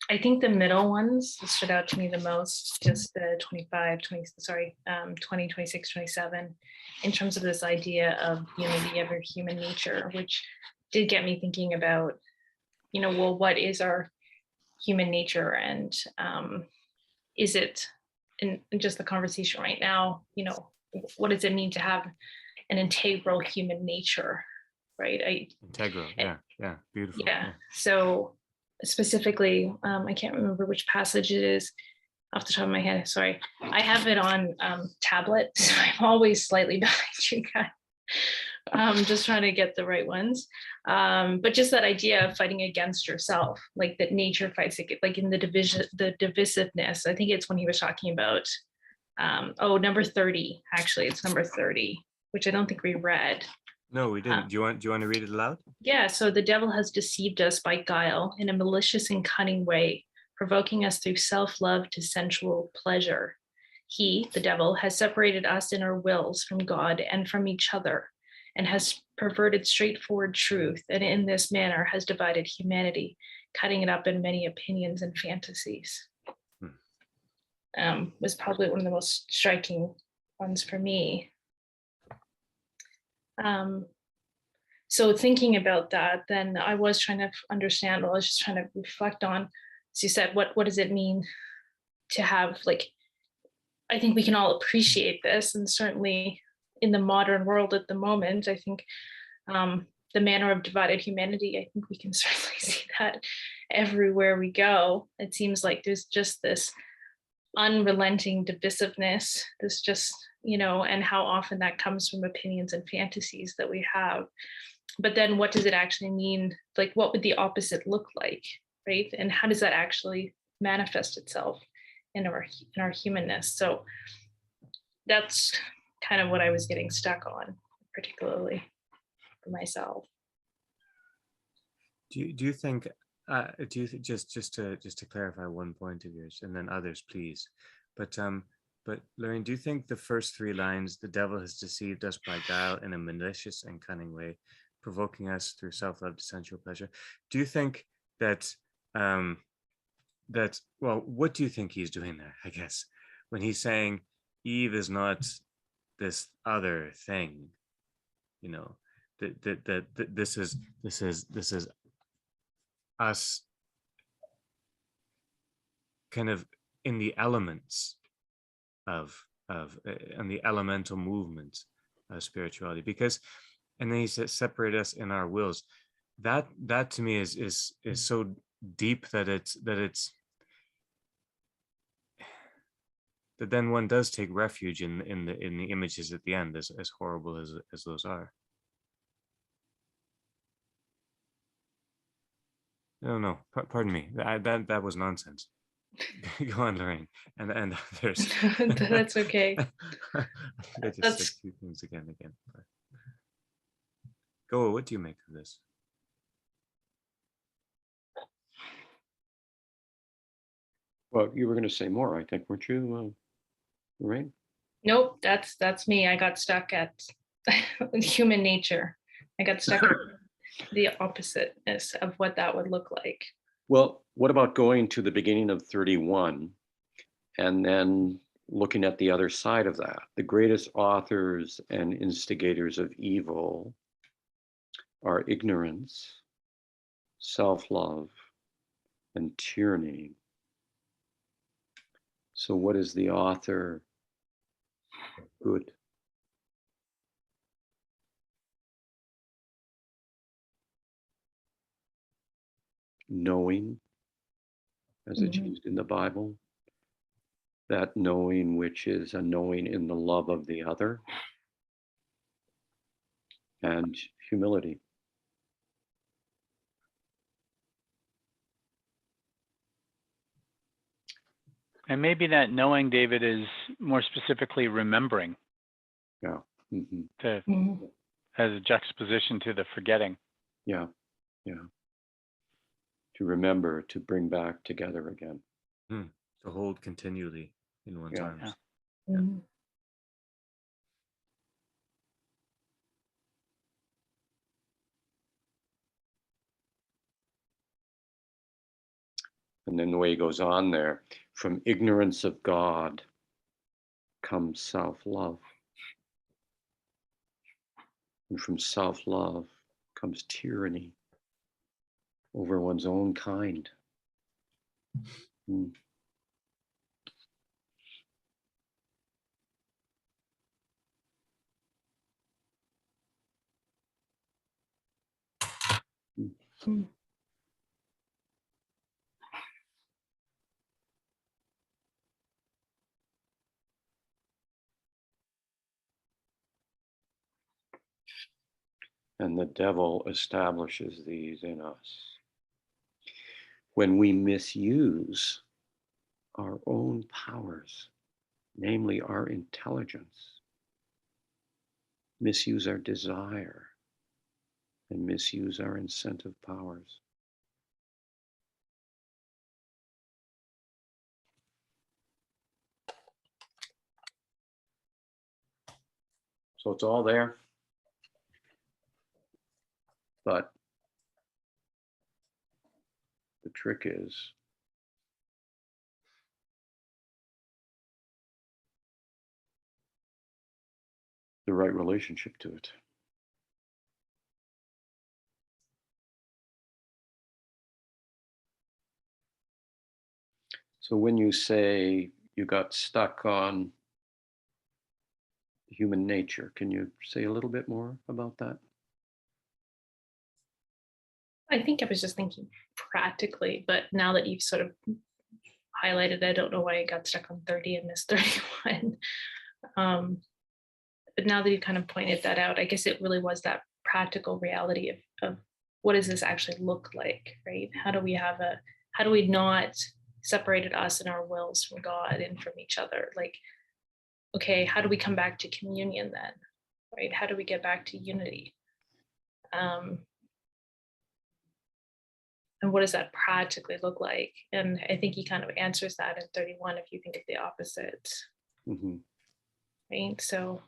I think the middle ones stood out to me the most, just the 20, 26, 27, in terms of this idea of unity of our human nature, which did get me thinking about, well, what is our human nature, and is it, in just the conversation right now, what does it mean to have an integral human nature, right? Integral, yeah, beautiful. Yeah. So specifically, I can't remember which passage it is off the top of my head. Sorry, I have it on tablet, so I'm always slightly behind you guys. Just trying to get the right ones. But just that idea of fighting against yourself, like that nature fights, like in the divisiveness. I think it's when he was talking about, number 30. Actually, it's number 30, which I don't think we read. No, we didn't. Do you want to read it aloud? Yeah. So the devil has deceived us by guile in a malicious and cunning way, provoking us through self-love to sensual pleasure. He, the devil, has separated us in our wills from God and from each other, and has perverted straightforward truth, and in this manner has divided humanity, cutting it up in many opinions and fantasies. Was probably one of the most striking ones for me. So thinking about that, then I was trying to understand, well, I was just trying to reflect on, as you said, what does it mean to have, like, I think we can all appreciate this, and certainly in the modern world at the moment, I think the manner of divided humanity, I think we can certainly see that everywhere we go. It seems like there's just this unrelenting divisiveness, this just, and how often that comes from opinions and fantasies that we have. But then what does it actually mean? Like, what would the opposite look like, right? And how does that actually manifest itself in our humanness? So that's kind of what I was getting stuck on, particularly for myself. Do you think just to clarify one point of yours, and then others, please. But Lorraine, do you think the first three lines, "The devil has deceived us by guile in a malicious and cunning way, provoking us through self-love to sensual pleasure," do you think that well, what do you think he's doing there, I guess, when he's saying Eve is not this other thing, that this is us kind of in the elements of and the elemental movement of spirituality, because, and then he says separate us in our wills. That to me is so deep that then one does take refuge in the images at the end, as horrible as those are. No, pardon me. That was nonsense. Go on, Lorraine, and others. That's okay. I just said two things again. But go. What do you make of this? Well, you were going to say more, I think, weren't you, Lorraine? Nope, that's me. I got stuck at human nature. I got stuck at the oppositeness of what that would look like. Well, what about going to the beginning of 31 and then looking at the other side of that? The greatest authors and instigators of evil are ignorance, self-love, and tyranny. So what is the author of good? Knowing, as it's used in the Bible, that knowing which is a knowing in the love of the other, and humility. And maybe that knowing, David, is more specifically remembering. Yeah. As a juxtaposition to the forgetting. Yeah. To remember, to bring back together again. To hold continually in one's arms. Yeah. And then the way he goes on there, from ignorance of God comes self-love. And from self-love comes tyranny over one's own kind. And the devil establishes these in us. When we misuse our own powers, namely our intelligence, misuse our desire, and misuse our incentive powers. So it's all there. But the trick is the right relationship to it. So when you say you got stuck on human nature, can you say a little bit more about that? I think I was just thinking practically, but now that you've sort of highlighted. I don't know why I got stuck on 30 and missed 31. But now that you kind of pointed that out, I guess it really was that practical reality of what does this actually look like, right? How do we not separated us and our wills from God and from each other? Like, okay, how do we come back to communion then, right? How do we get back to unity? And what does that practically look like? And I think he kind of answers that in 31 if you think of the opposite, Mhm. right? So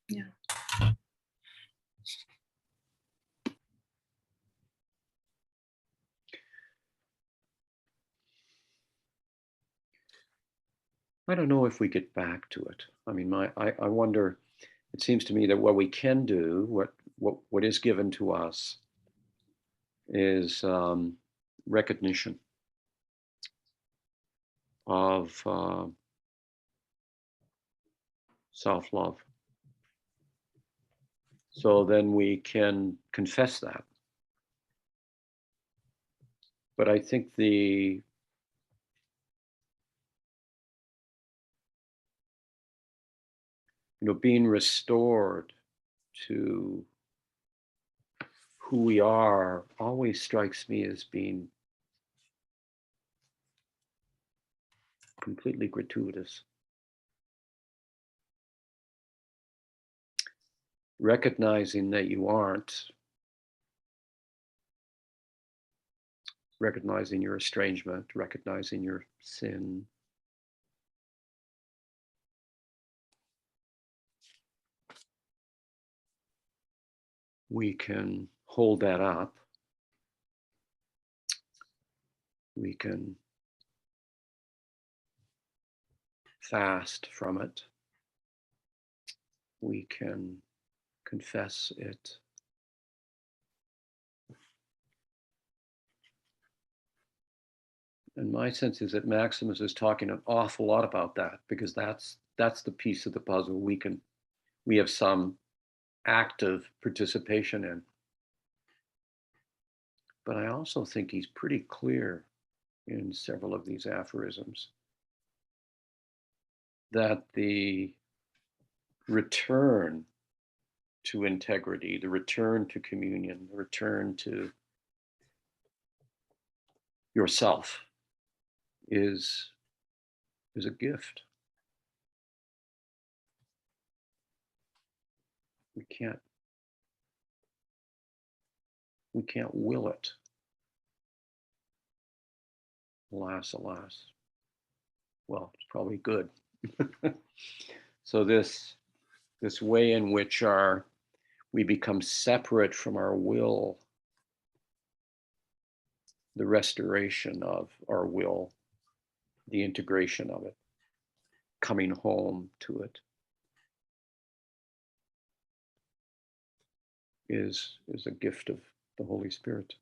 yeah. I don't know if we get back to it. I mean, I wonder, it seems to me that what we can do, what is given to us is recognition of self-love. So then we can confess that. But I think being restored to who we are always strikes me as being completely gratuitous. Recognizing that you aren't, recognizing your estrangement, recognizing your sin, we can hold that up. We can fast from it. We can confess it. And my sense is that Maximus is talking an awful lot about that, because that's the piece of the puzzle we have some active participation in. But I also think he's pretty clear in several of these aphorisms that the return to integrity, the return to communion, the return to yourself is a gift. We can't will it. Alas, alas. Well, it's probably good. So this way in which we become separate from our will, the restoration of our will, the integration of it, coming home to it, is a gift of the Holy Spirit.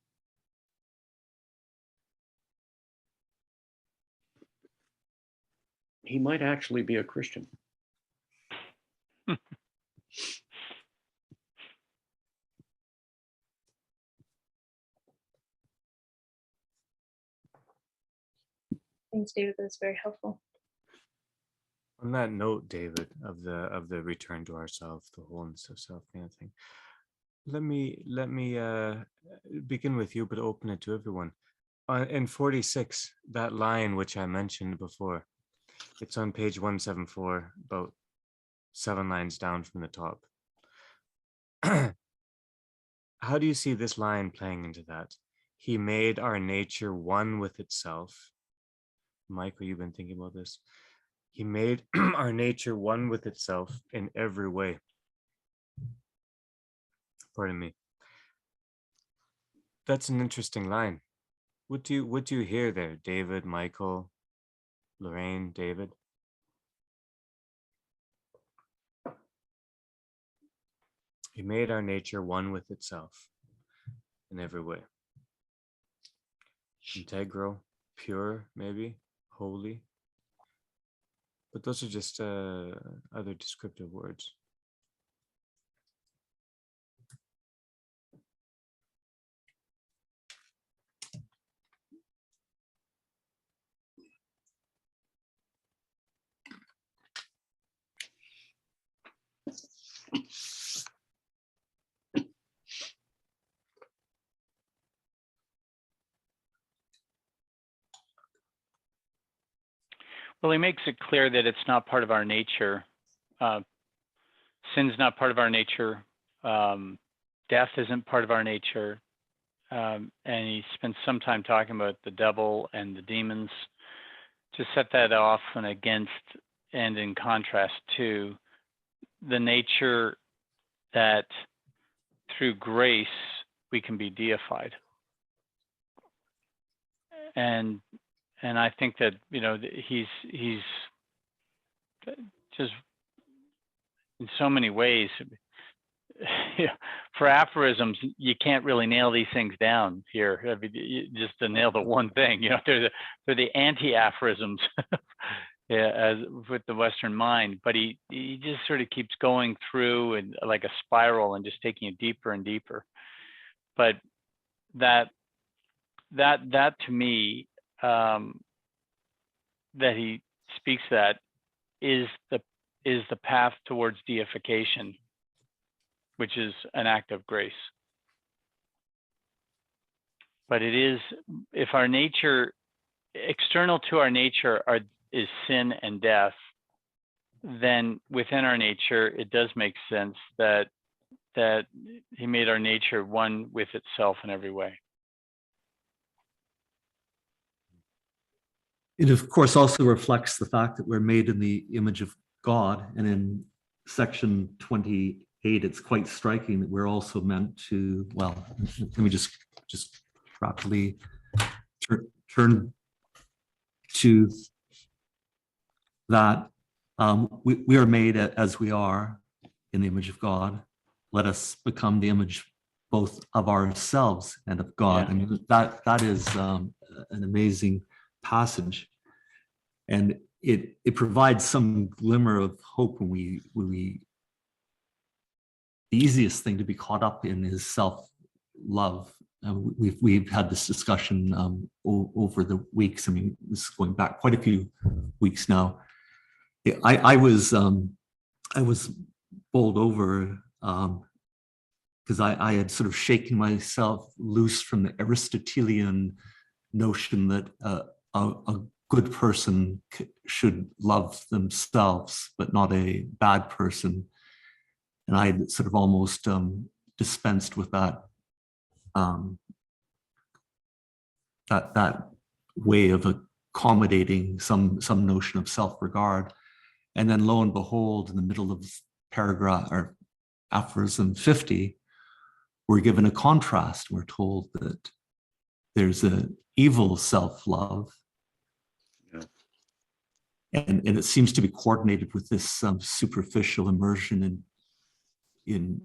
He might actually be a Christian. Thanks, David. That's very helpful. On that note, David, of the return to ourselves, the wholeness of self kind of thing, let me begin with you, but open it to everyone. In 46, that line which I mentioned before, it's on page 174, about 7 lines down from the top. How do you see this line playing into that? He made our nature one with itself. Michael, you've been thinking about this. He made our nature one with itself in every way. Pardon me. That's an interesting line. What do you hear there, David, Michael, Lorraine, David? He made our nature one with itself in every way. Integral, pure, maybe, holy. But those are just other descriptive words. Well, he makes it clear that it's not part of our nature. Sin's not part of our nature. Death isn't part of our nature. And he spends some time talking about the devil and the demons to set that off and against and in contrast to the nature that through grace we can be deified. And I think that, you know, he's just in so many ways, for aphorisms, you can't really nail these things down here. I mean, just to nail the one thing, you know, they're the anti-aphorisms as with the Western mind, but he just sort of keeps going through and like a spiral and just taking it deeper and deeper. But that to me, that he speaks that is the path towards deification, which is an act of grace. But it is, if our nature, external to our nature is sin and death, then within our nature, it does make sense that he made our nature one with itself in every way. It, of course, also reflects the fact that we're made in the image of God. And in section 28, it's quite striking that we're also meant to, well, let me just properly turn to that. We are made as we are in the image of God. Let us become the image both of ourselves and of God. Yeah. I mean, that is an amazing passage, and it provides some glimmer of hope when we the easiest thing to be caught up in is self-love. We've had this discussion over the weeks. I mean, this is going back quite a few weeks now. I was bowled over because I had sort of shaken myself loose from the Aristotelian notion that a good person should love themselves, but not a bad person. And I had sort of almost dispensed with that that way of accommodating some notion of self-regard. And then lo and behold, in the middle of paragraph or aphorism 50, we're given a contrast. We're told that there's an evil self-love. Yeah. And it seems to be coordinated with this superficial immersion in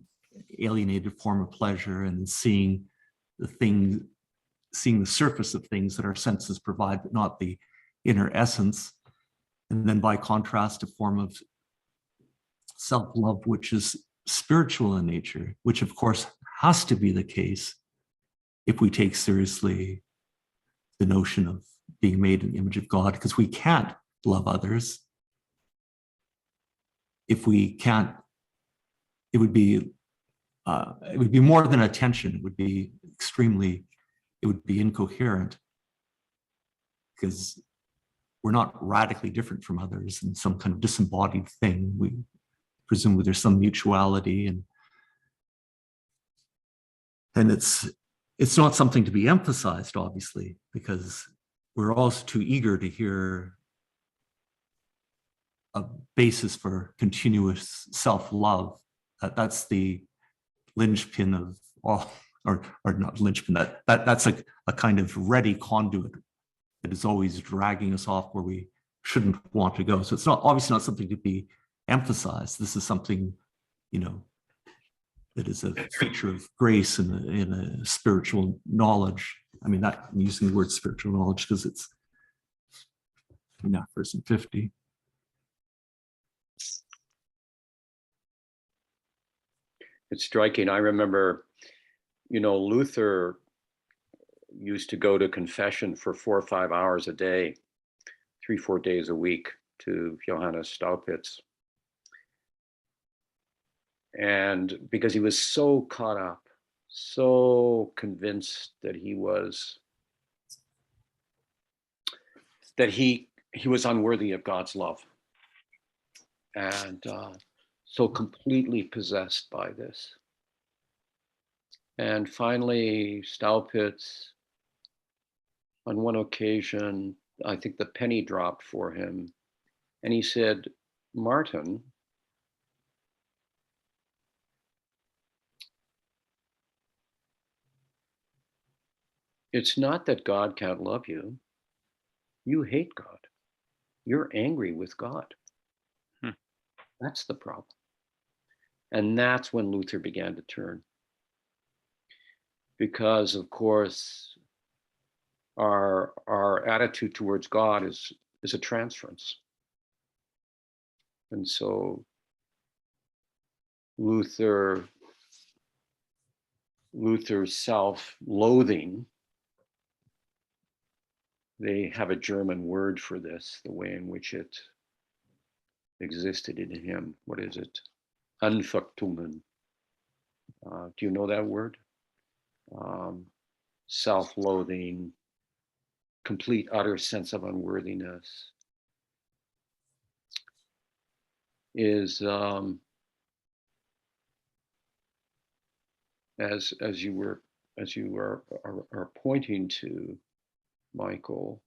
alienated form of pleasure and seeing the surface of things that our senses provide, but not the inner essence. And then by contrast, a form of self-love, which is spiritual in nature, which of course has to be the case if we take seriously the notion of being made in the image of God, because we can't love others. If we can't, it would be more than attention. It would be incoherent, because we're not radically different from others in some kind of disembodied thing. We presumably there's some mutuality, and it's not something to be emphasized, obviously, because we're also too eager to hear a basis for continuous self-love. That's the linchpin of all, or not linchpin, that's a kind of ready conduit that is always dragging us off where we shouldn't want to go. So it's obviously not something to be emphasized. This is something, that is a feature of grace and in a spiritual knowledge. I mean, I'm using the word spiritual knowledge because it's not verse 50. It's striking. I remember, Luther used to go to confession for 4 or 5 hours a day, 3-4 days a week to Johannes Staupitz. And because he was so caught up, so convinced that he he was unworthy of God's love, and so completely possessed by this. And finally, Staupitz, on one occasion, I think the penny dropped for him, and he said, "Martin, it's not that God can't love you. You hate God. You're angry with God. That's the problem." And that's when Luther began to turn. Because, of course, our attitude towards God is a transference. And so Luther's self-loathing, they have a German word for this, the way in which it existed in him. What is it? Anfechtungen. Do you know that word? Self-loathing, complete utter sense of unworthiness is, as you are pointing to, Michael,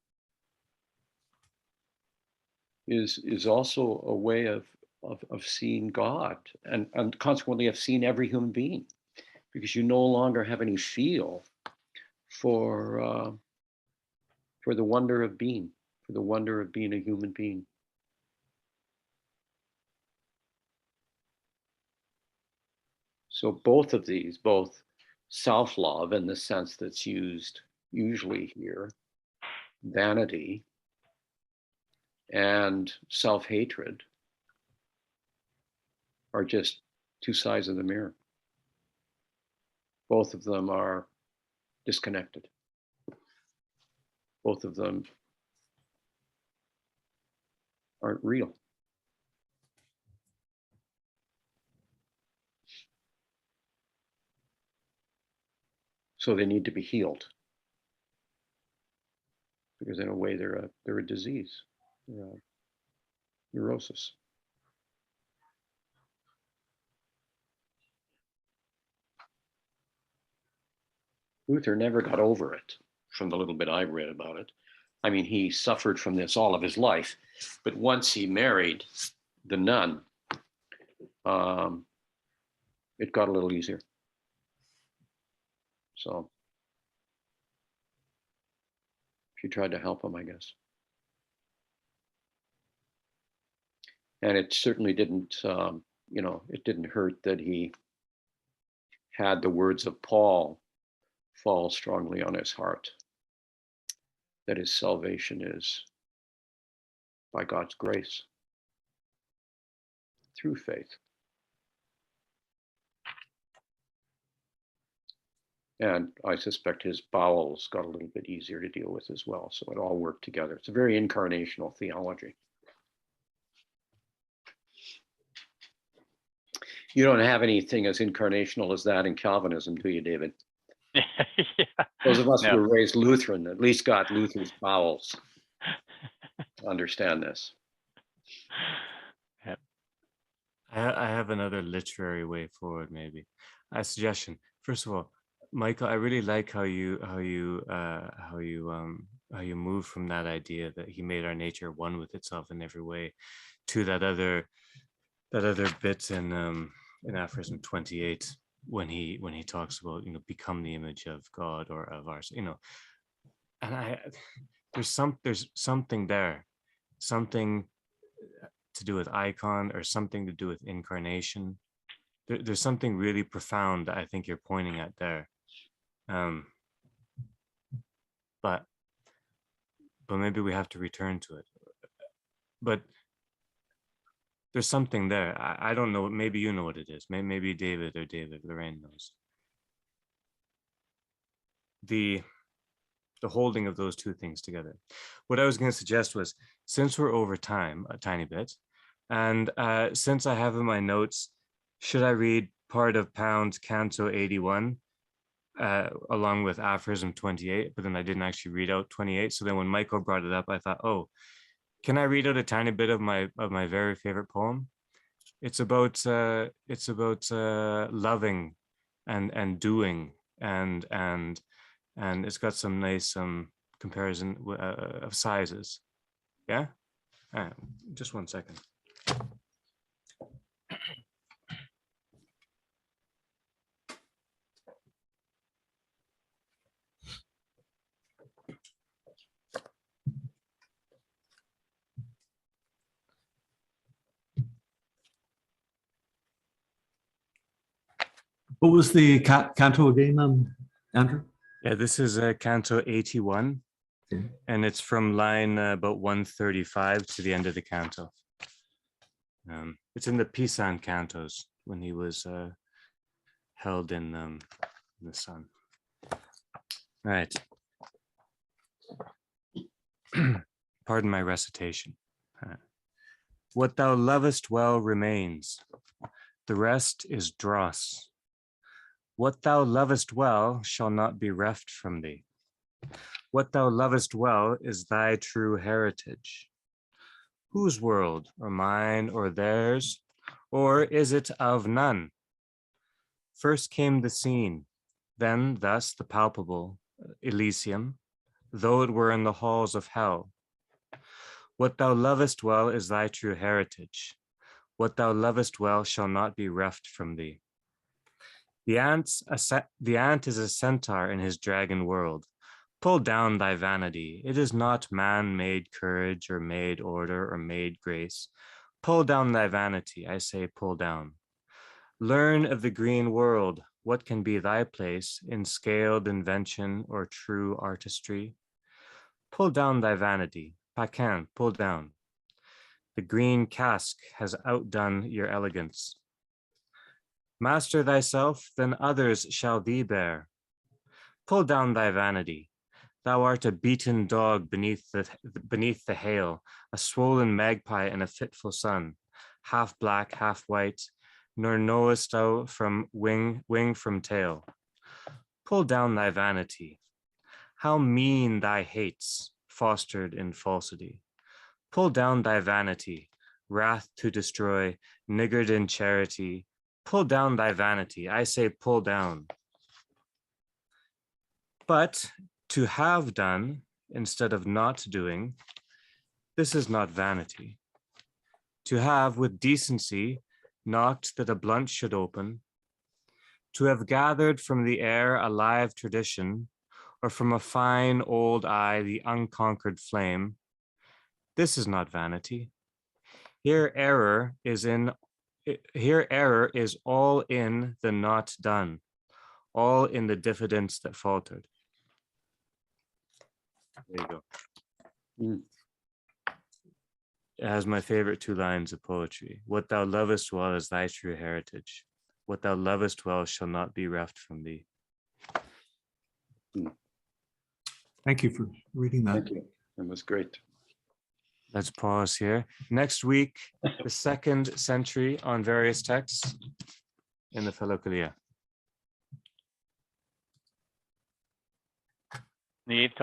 is also a way of seeing God, and consequently of seeing every human being, because you no longer have any feel for the wonder of being, a human being. So both of these, both self-love in the sense that's used usually here, vanity, and self-hatred, are just two sides of the mirror. Both of them are disconnected. Both of them aren't real. So they need to be healed, because in a way they're a disease, they're a neurosis. Luther never got over it, from the little bit I read about it. I mean, he suffered from this all of his life, but once he married the nun, it got a little easier. So she tried to help him, I guess. And it certainly didn't, it didn't hurt that he had the words of Paul fall strongly on his heart, that his salvation is by God's grace, through faith. And I suspect his bowels got a little bit easier to deal with as well. So it all worked together. It's a very incarnational theology. You don't have anything as incarnational as that in Calvinism, do you, David? Yeah. Those of us No. who were raised Lutheran at least got Luther's bowels to understand this. Yep. I have another literary way forward, maybe. A suggestion. First of all, Michael, I really like how you move from that idea that he made our nature one with itself in every way, to that other bit in aphorism 28, when he talks about, become the image of God or of ours, and there's something there, something to do with icon, or something to do with incarnation. There's something really profound that I think you're pointing at there. But maybe we have to return to it. But there's something there. I don't know. Maybe you know what it is. Maybe David Lorraine knows. The holding of those two things together. What I was going to suggest was, since we're over time a tiny bit, and since I have in my notes, should I read part of Pound's Canto 81 along with aphorism 28, but then I didn't actually read out 28. So then when Michael brought it up, I thought, oh, Can I read out a tiny bit of my very favorite poem? It's about loving and doing and it's got some nice comparison of sizes. Yeah. Just 1 second. What was the canto again, Andrew? Yeah, this is Canto 81, Okay. and it's from line about 135 to the end of the canto. It's in the Pisan cantos when he was held in the sun. All right. Pardon my recitation. What thou lovest well remains. The rest is dross. What thou lovest well shall not be reft from thee. What thou lovest well is thy true heritage. Whose world, or mine, or theirs, or is it of none? First came the seen, then thus the palpable Elysium, though it were in the halls of hell. What thou lovest well is thy true heritage. What thou lovest well shall not be reft from thee. The ant is a centaur in his dragon world. Pull down thy vanity. It is not man-made courage or made order or made grace. Pull down thy vanity, I say pull down. Learn of the green world, what can be thy place in scaled invention or true artistry. Pull down thy vanity, Paquin, pull down. The green cask has outdone your elegance. Master thyself, then others shall thee bear. Pull down thy vanity. Thou art a beaten dog beneath the hail, a swollen magpie in a fitful sun, half black, half white, nor knowest thou from wing from tail. Pull down thy vanity. How mean thy hates, fostered in falsity. Pull down thy vanity, wrath to destroy, niggard in charity. Pull down thy vanity, I say pull down. But to have done instead of not doing, this is not vanity. To have with decency knocked that a blunt should open, to have gathered from the air a live tradition, or from a fine old eye the unconquered flame, this is not vanity. Here error is all in the not done, all in the diffidence that faltered. There you go. It has my favorite 2 lines of poetry. What thou lovest well is thy true heritage. What thou lovest well shall not be reft from thee. Thank you for reading that. Thank you. That was great. Let's pause here. Next week, the 2nd century on various texts in the Philokalia. The 8th